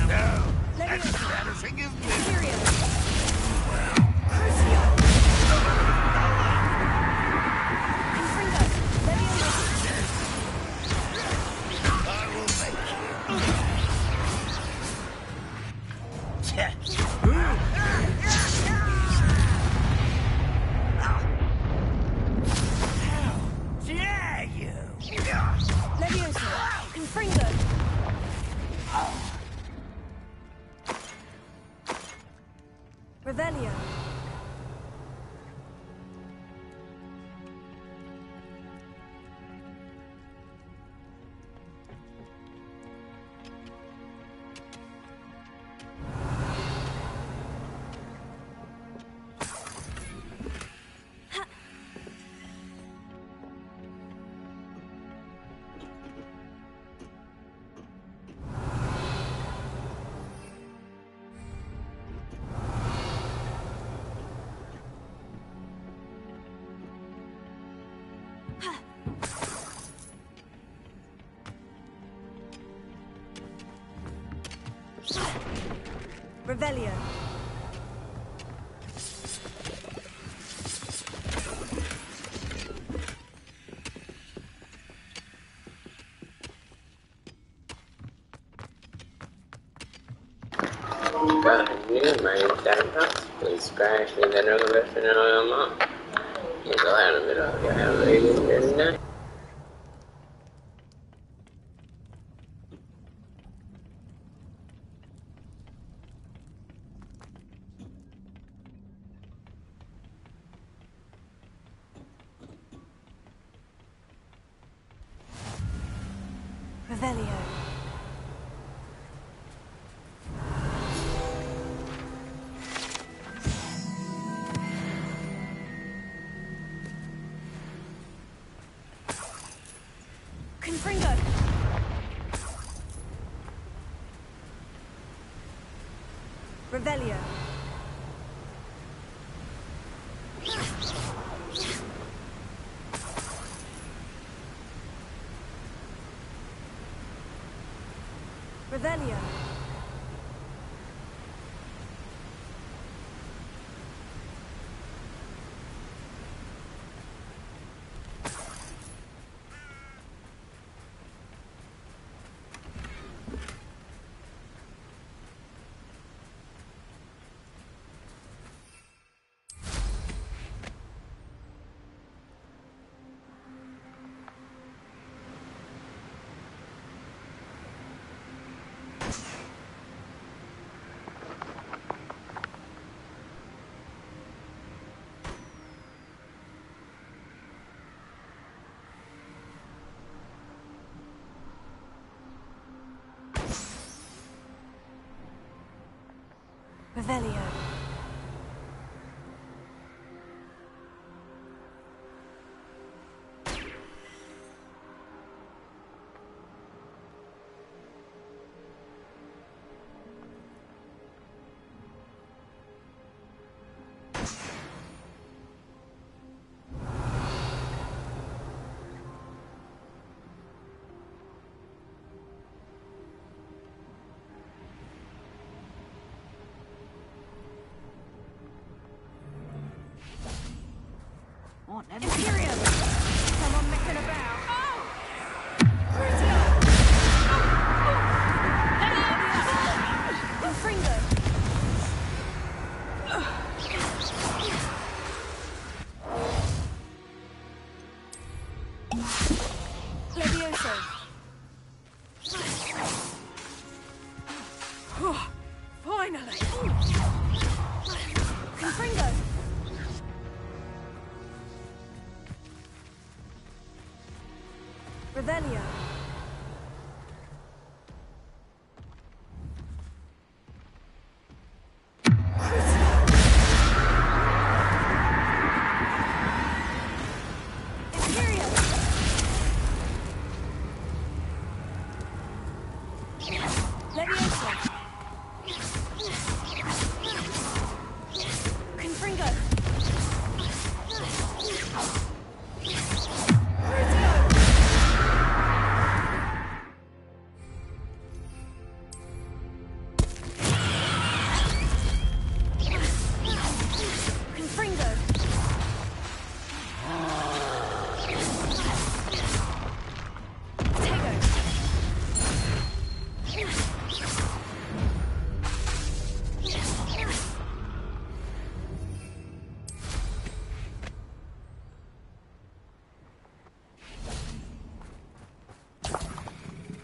No, that's embarrassing, isn't it? Revelio. Revelio. Got a new mind down house. Please crash me the number of an arm. You go out of it all. You have a good night. Revelio. Confringo. Revelio. Revelio. Revelio. Imperium! Someone messing about. Confringo. Levioso. Finally. Confringo. Revelio.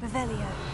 Revelio.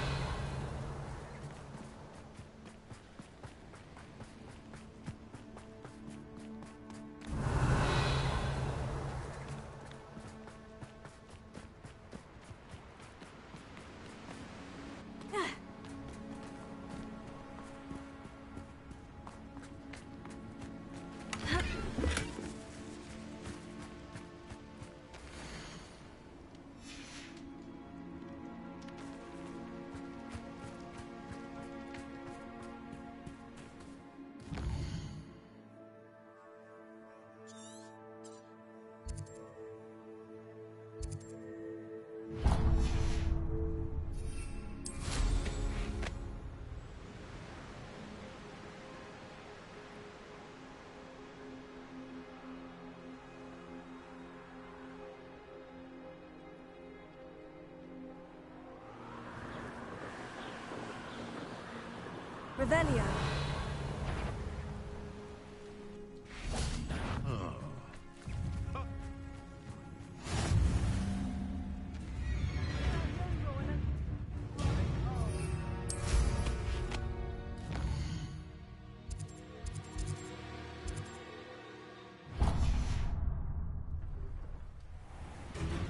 Revelio.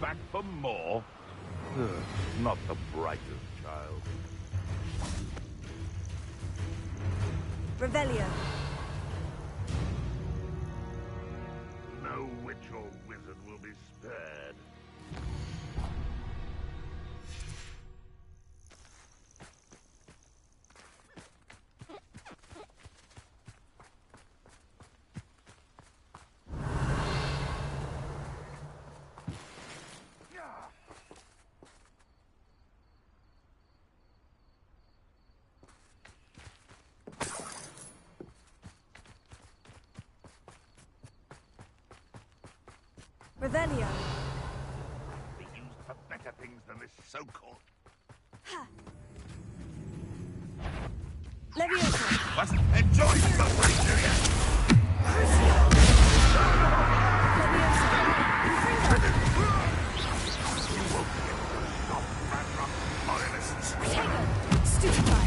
Back for more? Not the brightest child. Revelio. No witch or wizard will be spared. Revelio. Be used for better things than this so-called. Leviosa. What? Enjoy suffering, do you? Stupefy.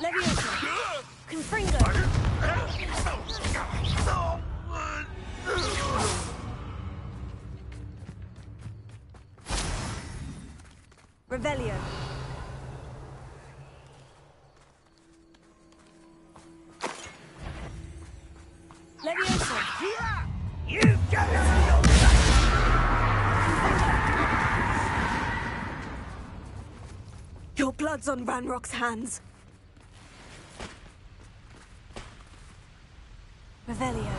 Leviosa. Confringo. Revelio. Leviosa. You get it! Your blood's on Ranrock's hands. Revelio.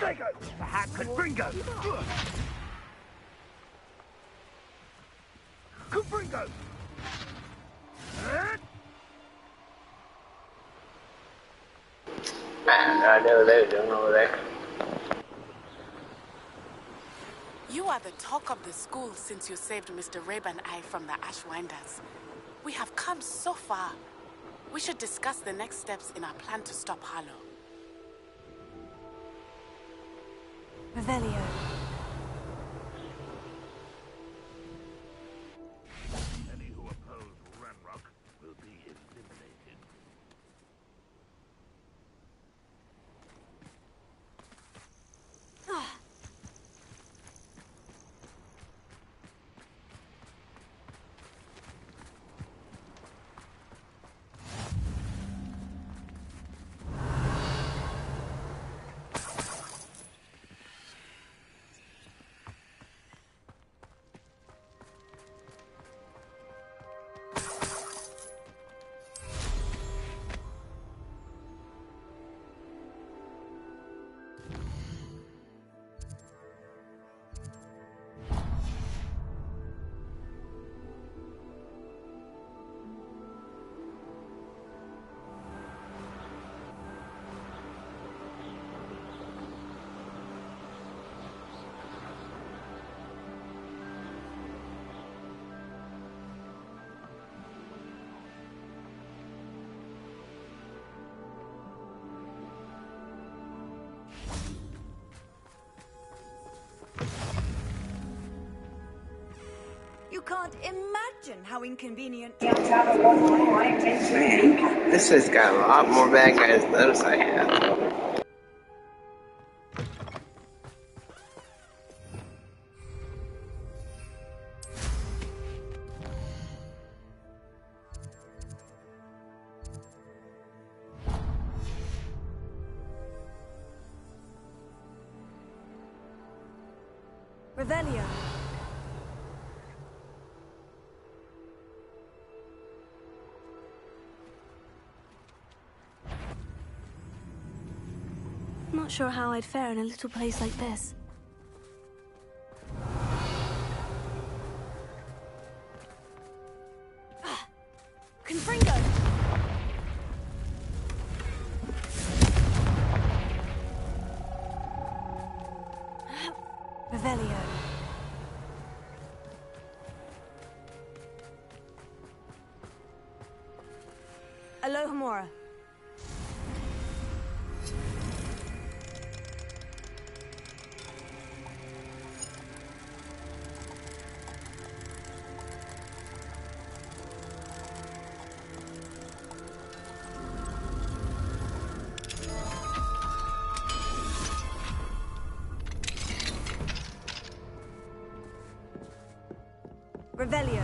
Lego! The hat Confringo! Confringo! Man, I know what they were doing over there. You are the talk of the school since you saved Mr. Rabe and I from the Ashwinders. We have come so far. We should discuss the next steps in our plan to stop Harlow. Revelio. Any who oppose Ranrock will be eliminated. You can't imagine how inconvenient. Man, this has got a lot more bad guys than those I have. Revelio. Not sure how I'd fare in a little place like this. Confringo! Revelio. Alohomora. Revelio.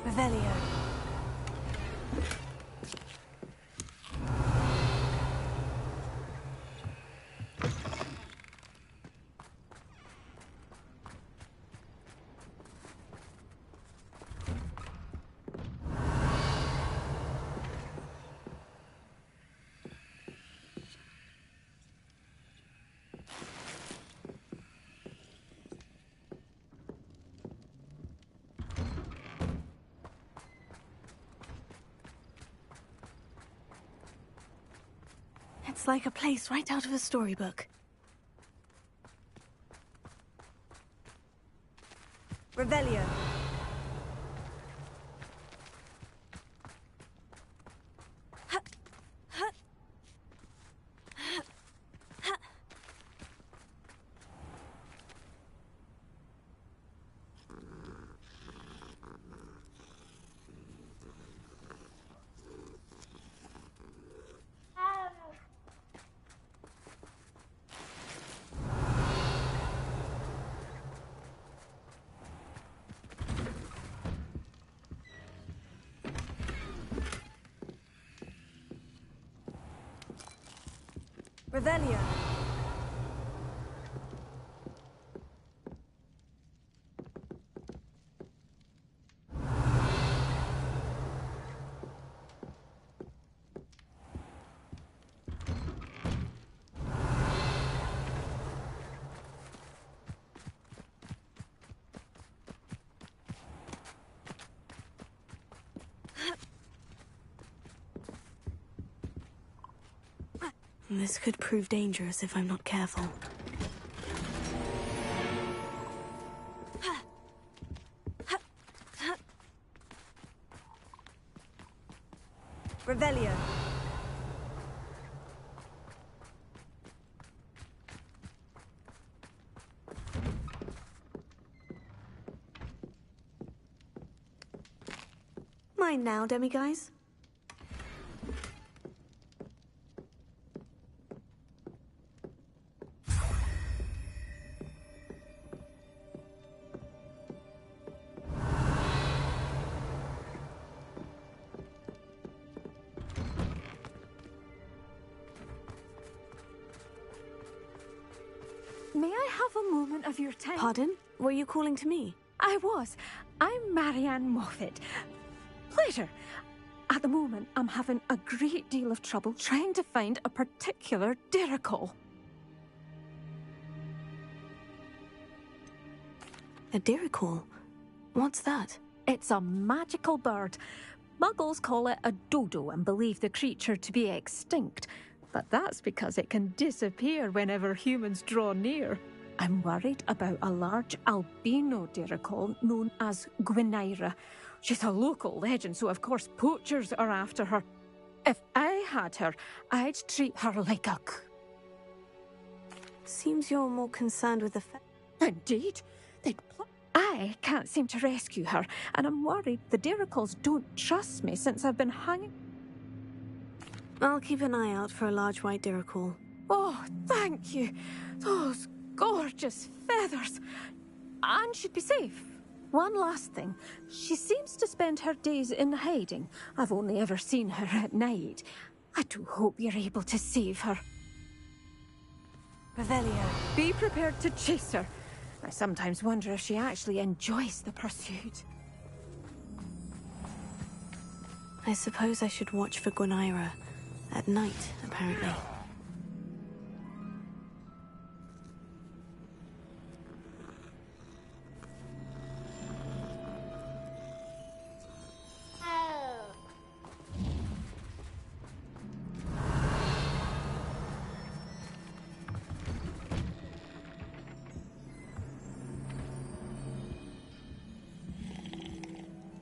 Revelio. It's like a place right out of a storybook. Revelio. Revelio. This could prove dangerous if I'm not careful. Revelio. Mine now, demiguise. May I have a moment of your time? Pardon? Were you calling to me? I was. I'm Marianne Moffat. Pleasure. At the moment, I'm having a great deal of trouble trying to find a particular diricol. A diricol? What's that? It's a magical bird. Muggles call it a dodo and believe the creature to be extinct. But that's because it can disappear whenever humans draw near. I'm worried about a large albino diricol known as Gwynaira. She's a local legend, so of course poachers are after her. If I had her, I'd treat her like a... Seems you're more concerned with the Indeed. I can't seem to rescue her, and I'm worried the diricols don't trust me since I've been hanging... I'll keep an eye out for a large white diricol. Oh, thank you. Those gorgeous feathers. And she'd be safe. One last thing. She seems to spend her days in hiding. I've only ever seen her at night. I do hope you're able to save her. Revelio. Be prepared to chase her. I sometimes wonder if she actually enjoys the pursuit. I suppose I should watch for Gwynaira. At night, apparently.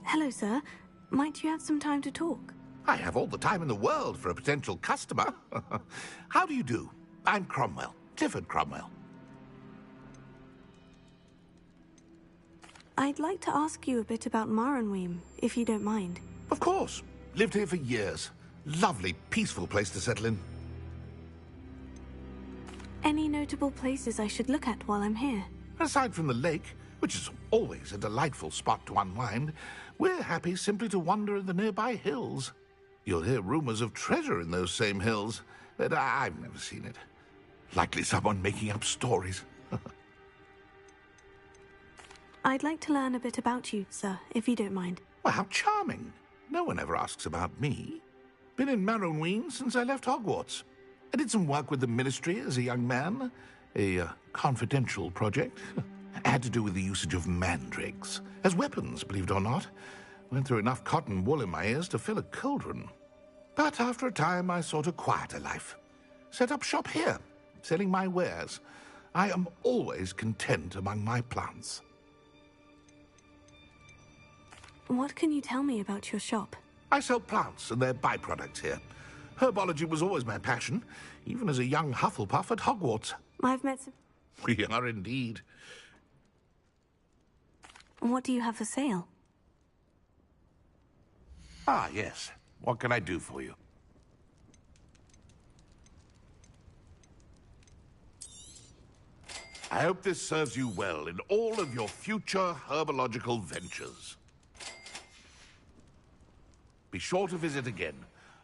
Hello, sir. Might you have some time to talk? I have all the time in the world for a potential customer. How do you do? I'm Cromwell, Clifford Cromwell. I'd like to ask you a bit about Marunweem, if you don't mind. Of course. Lived here for years. Lovely, peaceful place to settle in. Any notable places I should look at while I'm here? Aside from the lake, which is always a delightful spot to unwind, we're happy simply to wander in the nearby hills. You'll hear rumors of treasure in those same hills, but I've never seen it. Likely someone making up stories. I'd like to learn a bit about you, sir, if you don't mind. Well, how charming. No one ever asks about me. Been in Marunweem since I left Hogwarts. I did some work with the Ministry as a young man. A confidential project. Had to do with the usage of mandrakes. As weapons, believe it or not. Went through enough cotton wool in my ears to fill a cauldron. But after a time, I sought a quieter life. Set up shop here, selling my wares. I am always content among my plants. What can you tell me about your shop? I sell plants and their byproducts here. Herbology was always my passion, even as a young Hufflepuff at Hogwarts. I've met some... We are indeed. What do you have for sale? Ah, yes. What can I do for you? I hope this serves you well in all of your future herbological ventures. Be sure to visit again.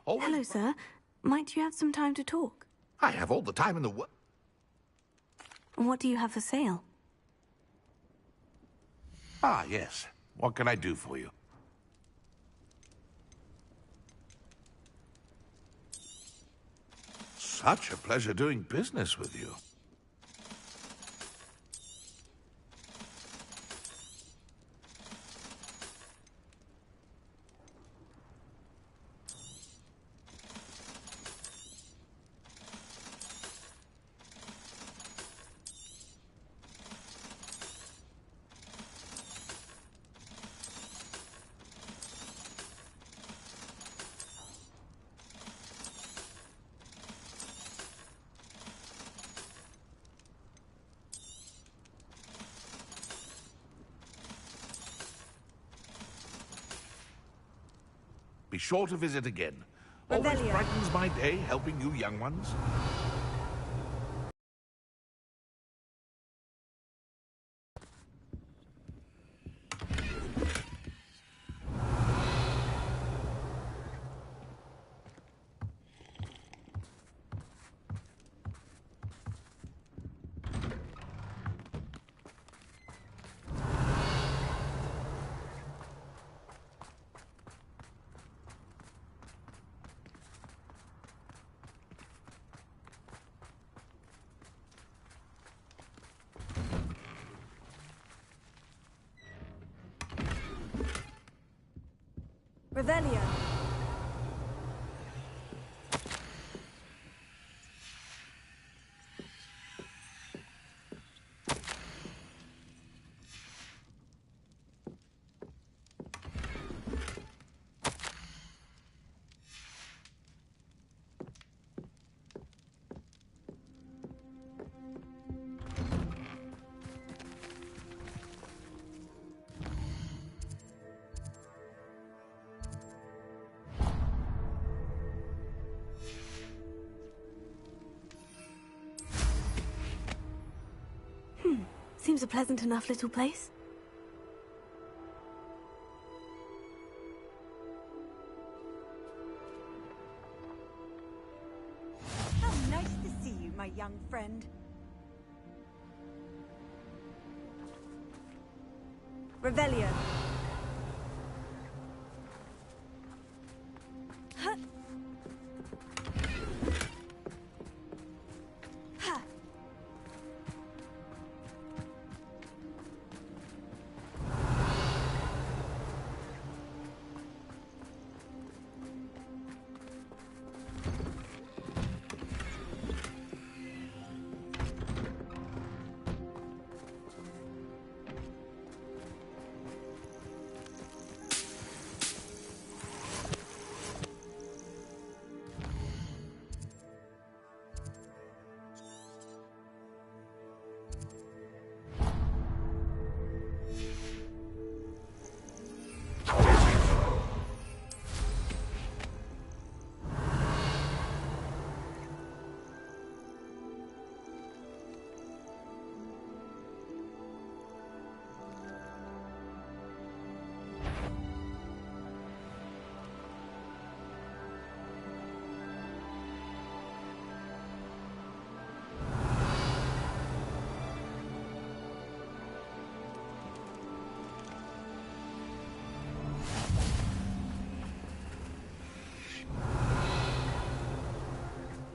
Always... Hello, sir. Might you have some time to talk? I have all the time in the world. What do you have for sale? Ah, yes. What can I do for you? Such a pleasure doing business with you. Be sure to visit again. Always brightens my day helping you young ones. Revelio. Seems a pleasant enough little place. How nice to see you, my young friend. Revelio.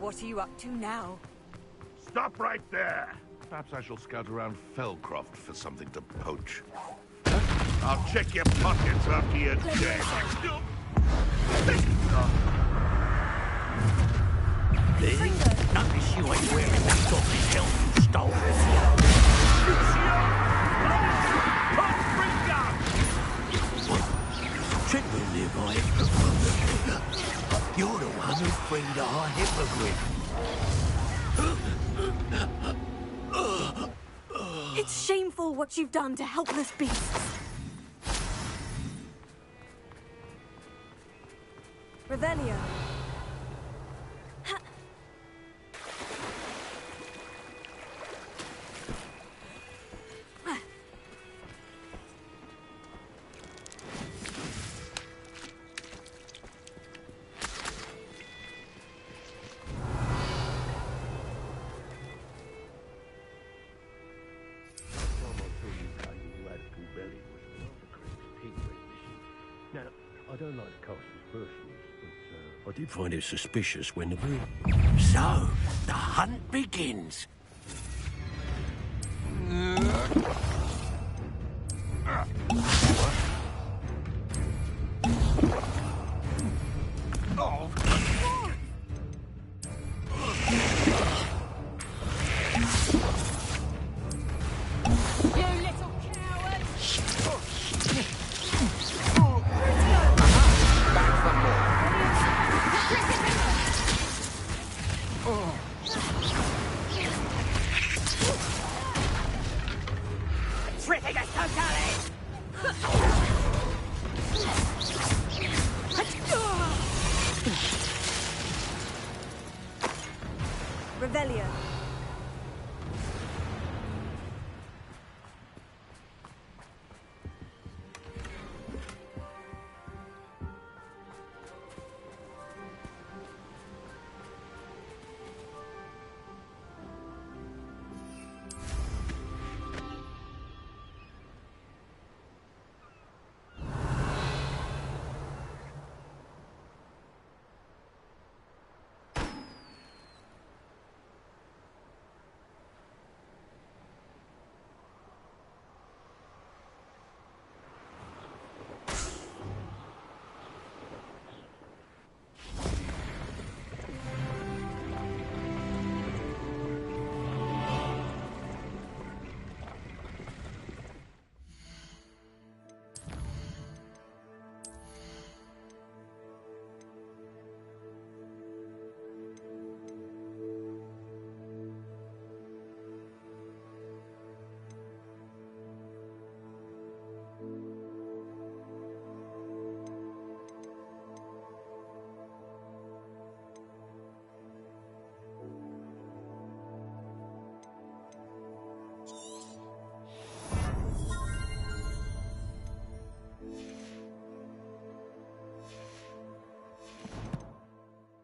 What are you up to now? Stop right there! Perhaps I shall scout around Fellcroft for something to poach. I'll check your pockets after you're dead. Notice you ain't wearing that dog's helmet you stole from Genuinely, boy. You're the one who freed our hippogriff. It's shameful what you've done to helpless beasts. Revelio. don't like to cast aspersions, but I did find it suspicious when the... So, the hunt begins. Revelio.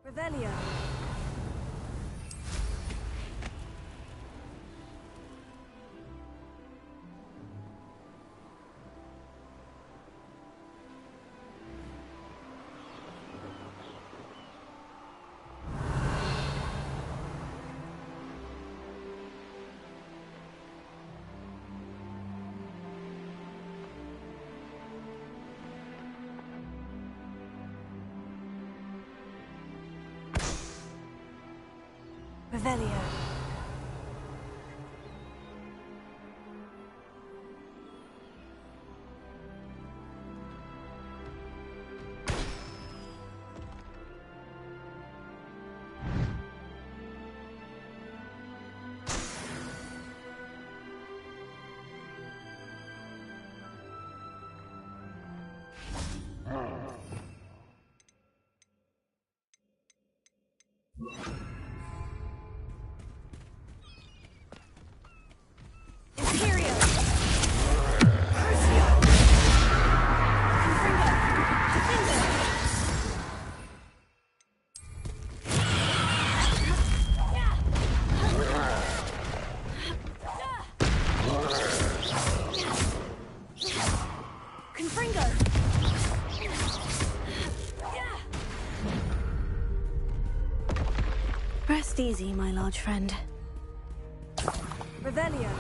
Revelio. Revelio. Rest easy, my large friend. Revelio.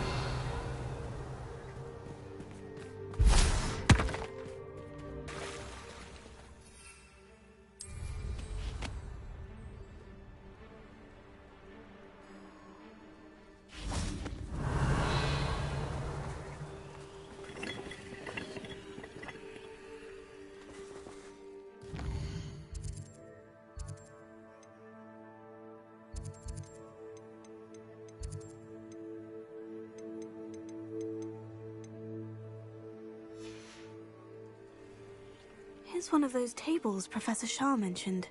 Here's one of those tables Professor Shah mentioned.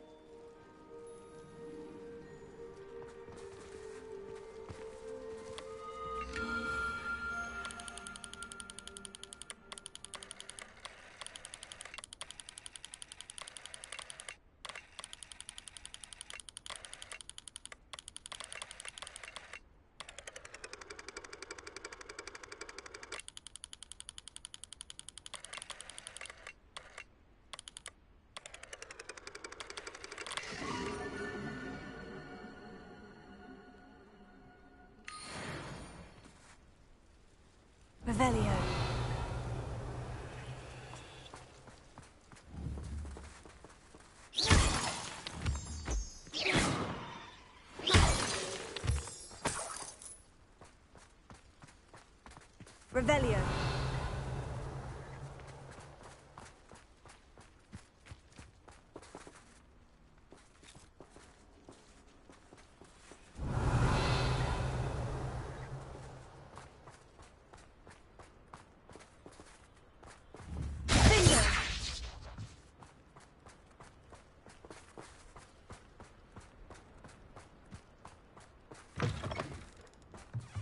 Revelio.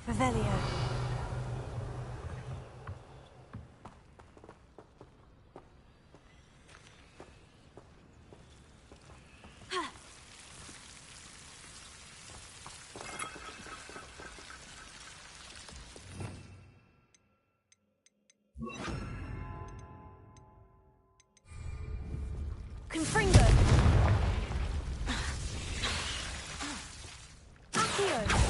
Revelio. Confringo. Accio.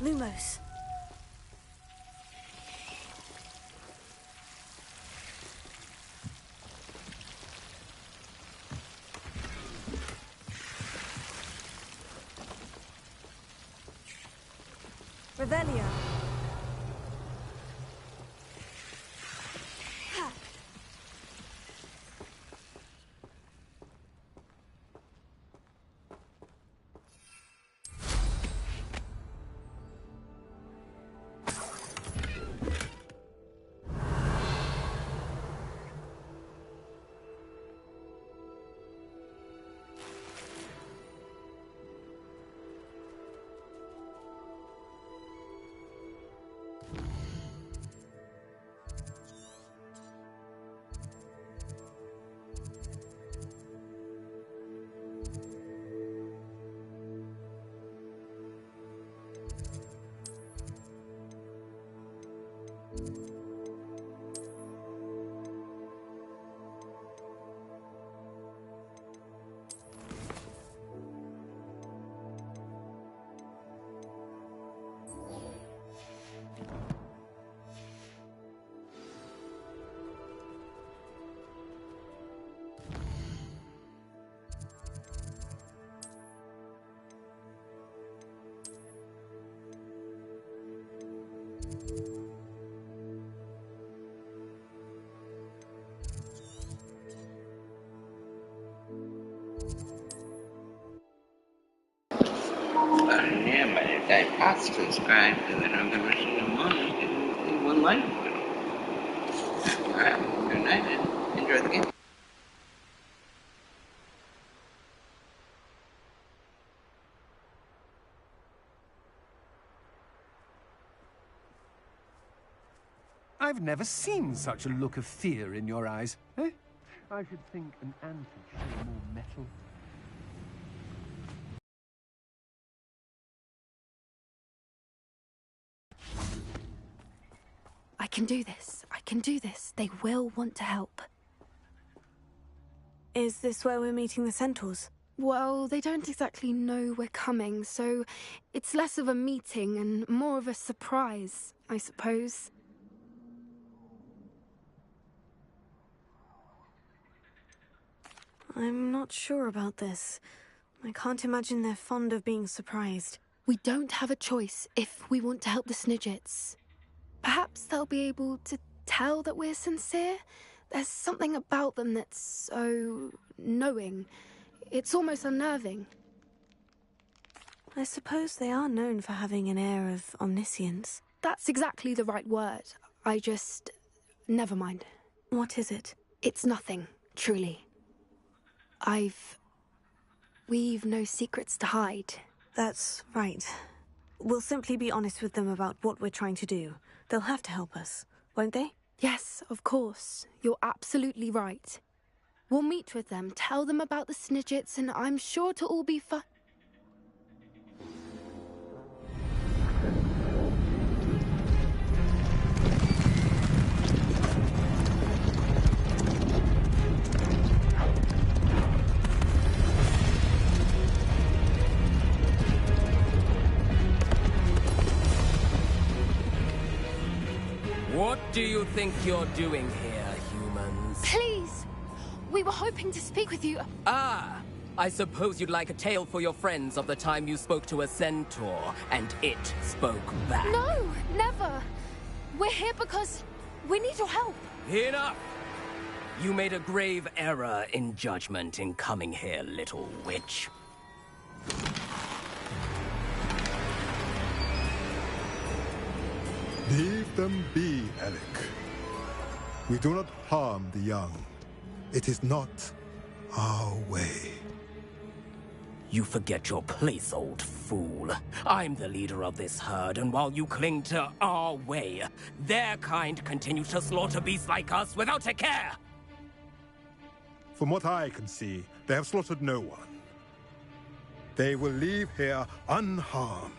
Lumos. Revelio. Yeah, but if that pots subscribe, and then I'm gonna receive a moment in one life. Alright, good night and enjoy the game. I've never seen such a look of fear in your eyes. Eh? I should think an ant would show more metal. I can do this. I can do this. They will want to help. Is this where we're meeting the centaurs? Well, they don't exactly know we're coming, so it's less of a meeting and more of a surprise, I suppose. I'm not sure about this. I can't imagine they're fond of being surprised. We don't have a choice if we want to help the Snidgets. Perhaps they'll be able to tell that we're sincere. There's something about them that's so knowing. It's almost unnerving. I suppose they are known for having an air of omniscience. That's exactly the right word. Never mind. What is it? It's nothing, truly. We've no secrets to hide. That's right. We'll simply be honest with them about what we're trying to do. They'll have to help us, won't they? Yes, of course. You're absolutely right. We'll meet with them, tell them about the Snidgets, and I'm sure to all be fun. What do you think you're doing here, humans? Please, were hoping to speak with you. Ah, I suppose you'd like a tale for your friends of the time you spoke to a centaur, and it spoke back. No, never. We're here because we need your help. Enough! You made a grave error in judgment in coming here, little witch. Leave them be, Alec. We do not harm the young. It is not our way. You forget your place, old fool. I'm the leader of this herd, and while you cling to our way, their kind continue to slaughter beasts like us without a care! From what I can see, they have slaughtered no one. They will leave here unharmed.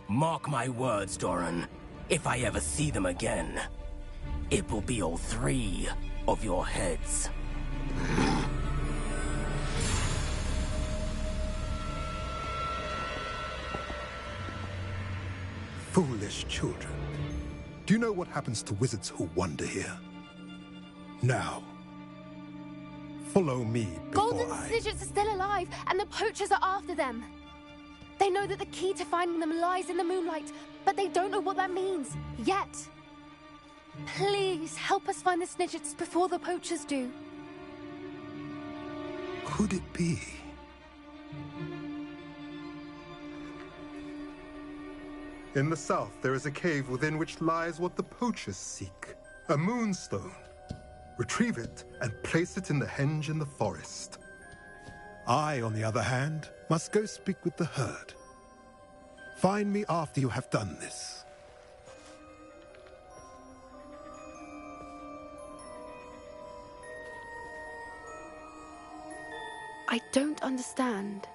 Mark my words, Doran. If I ever see them again, it will be all 3 of your heads. Foolish children. Do you know what happens to wizards who wander here? Now, follow me before Golden Snidgets are still alive, and the poachers are after them. They know that the key to finding them lies in the moonlight, but they don't know what that means, yet. Please, help us find the Snidgets before the poachers do. Could it be? In the south, there is a cave within which lies what the poachers seek. A moonstone. Retrieve it and place it in the henge in the forest. I, on the other hand, must go speak with the herd. Find me after you have done this. I don't understand.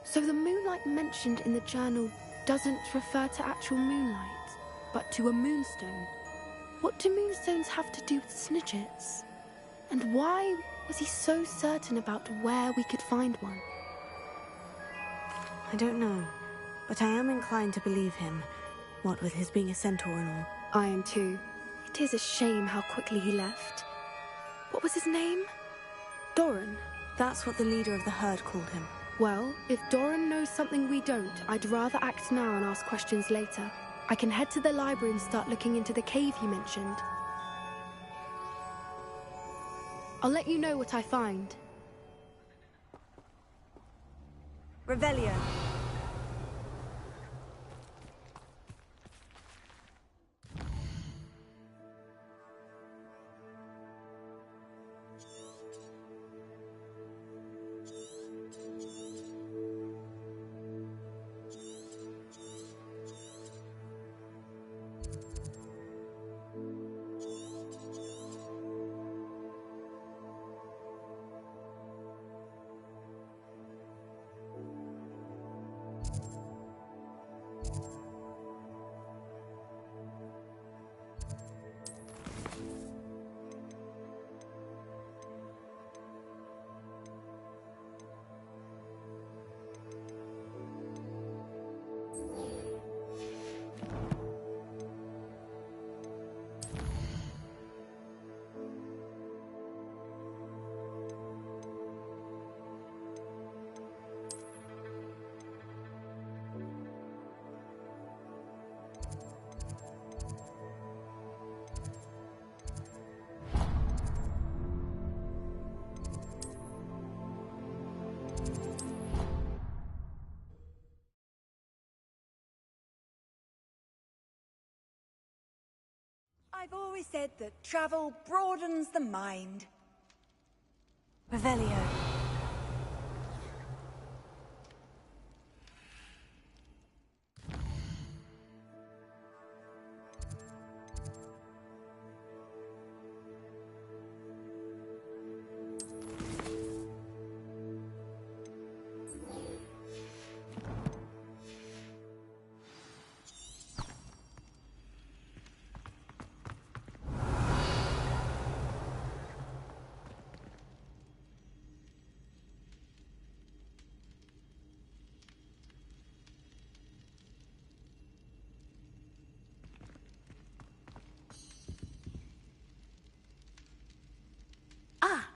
So the moonlight mentioned in the journal doesn't refer to actual moonlight, but to a moonstone. What do moonstones have to do with Snidgets? And why was he so certain about where we could find one? I don't know, but I am inclined to believe him, what with his being a centaur and all. I am too. It is a shame how quickly he left. What was his name? Doran? That's what the leader of the herd called him. Well, if Doran knows something we don't, I'd rather act now and ask questions later. I can head to the library and start looking into the cave you mentioned. I'll let you know what I find. Revelio. I've always said that travel broadens the mind. Revelio.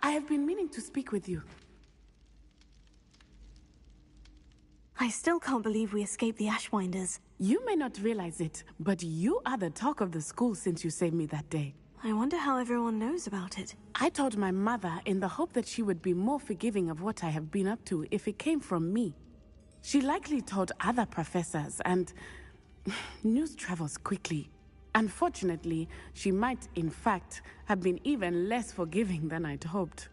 I have been meaning to speak with you. I still can't believe we escaped the Ashwinders. You may not realize it, but you are the talk of the school since you saved me that day. I wonder how everyone knows about it. I told my mother in the hope that she would be more forgiving of what I have been up to if it came from me. She likely told other professors, and news travels quickly. Unfortunately, she might, in fact, have been even less forgiving than I'd hoped.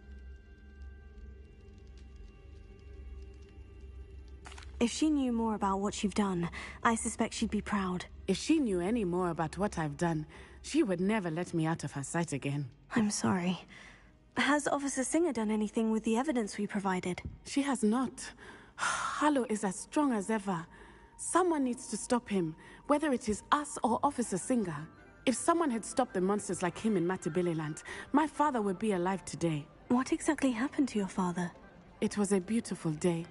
If she knew more about what you've done, I suspect she'd be proud. If she knew any more about what I've done, she would never let me out of her sight again. I'm sorry. Has Officer Singer done anything with the evidence we provided? She has not. Harlow is as strong as ever. Someone needs to stop him, whether it is us or Officer Singer. If someone had stopped the monsters like him in Matabeleland, my father would be alive today. What exactly happened to your father? It was a beautiful day.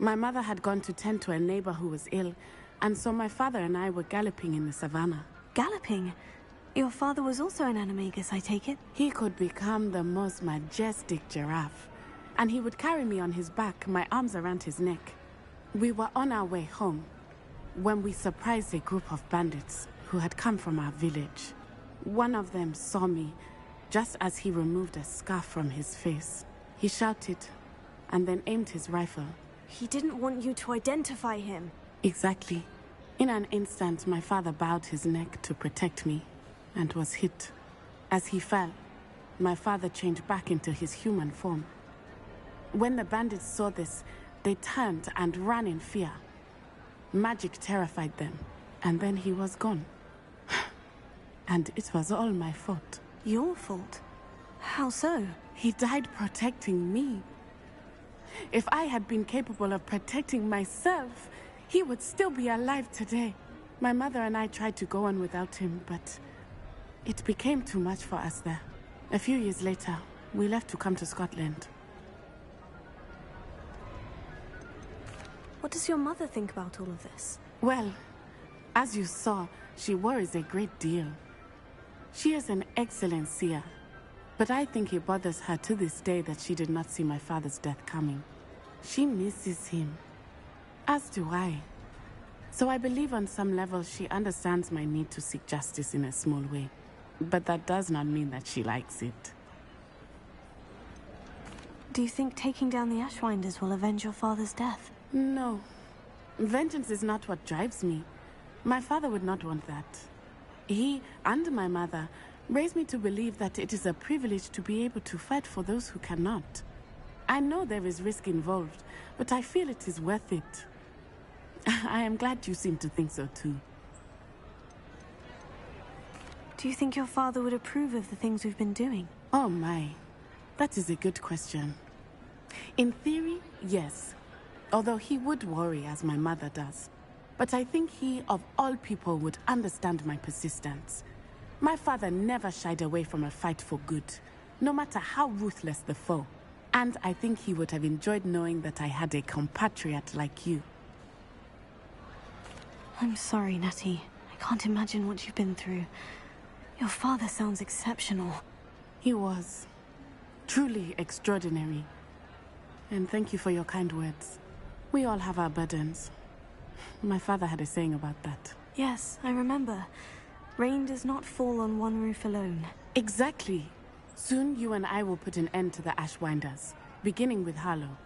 My mother had gone to tend to a neighbor who was ill, and so my father and I were galloping in the savannah. Galloping? Your father was also an animagus, I take it? He could become the most majestic giraffe, and he would carry me on his back, my arms around his neck. We were on our way home when we surprised a group of bandits who had come from our village. One of them saw me just as he removed a scarf from his face. He shouted and then aimed his rifle. He didn't want you to identify him. Exactly. In an instant, my father bowed his neck to protect me and was hit. As he fell, my father changed back into his human form. When the bandits saw this, they turned and ran in fear. Magic terrified them, and then he was gone. And it was all my fault. Your fault? How so? He died protecting me. If I had been capable of protecting myself, he would still be alive today. My mother and I tried to go on without him, but it became too much for us there. A few years later, we left to come to Scotland. What does your mother think about all of this? Well, as you saw, she worries a great deal. She is an excellent seer, but I think it bothers her to this day that she did not see my father's death coming. She misses him, as do I. So I believe on some level she understands my need to seek justice in a small way. But that does not mean that she likes it. Do you think taking down the Ashwinders will avenge your father's death? No. Vengeance is not what drives me. My father would not want that. He and my mother raised me to believe that it is a privilege to be able to fight for those who cannot. I know there is risk involved, but I feel it is worth it. I am glad you seem to think so too. Do you think your father would approve of the things we've been doing? Oh my, that is a good question. In theory, yes. Although he would worry, as my mother does. But I think he, of all people, would understand my persistence. My father never shied away from a fight for good, no matter how ruthless the foe. And I think he would have enjoyed knowing that I had a compatriot like you. I'm sorry, Natty. I can't imagine what you've been through. Your father sounds exceptional. He was. Truly extraordinary. And thank you for your kind words. We all have our burdens. My father had a saying about that. Yes, I remember. Rain does not fall on one roof alone. Exactly. Soon you and I will put an end to the Ashwinders, beginning with Harlow.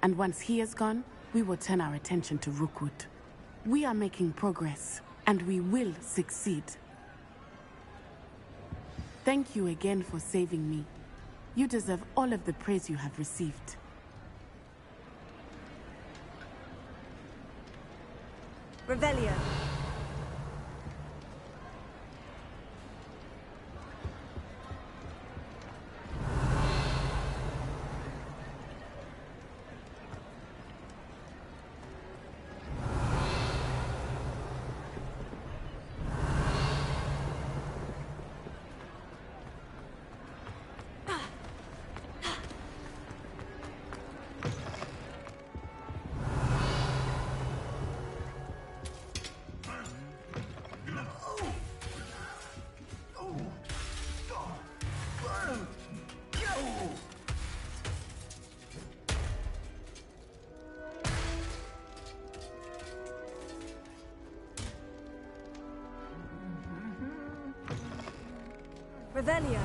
And once he is gone, we will turn our attention to Rookwood. We are making progress, and we will succeed. Thank you again for saving me. You deserve all of the praise you have received. Revelio. Revelio.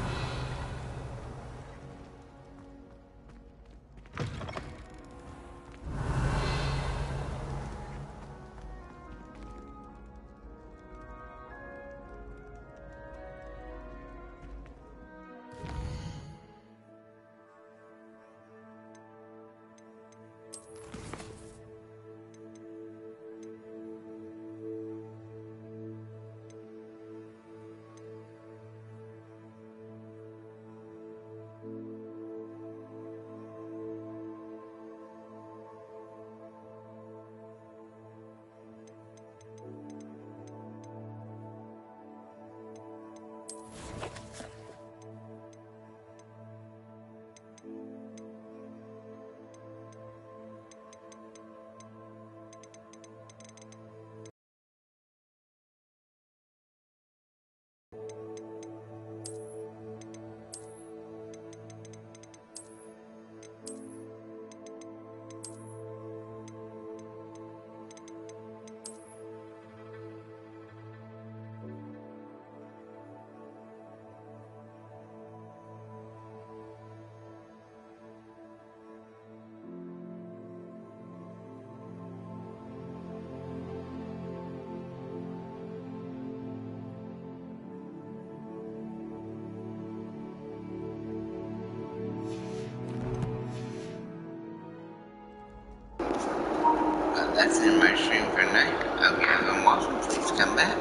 That's in my stream for tonight. I hope you have been watching. Please come back.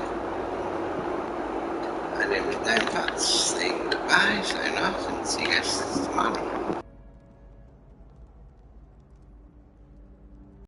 My name is Nine Fox. Saying goodbye, sign off, and see you guys tomorrow.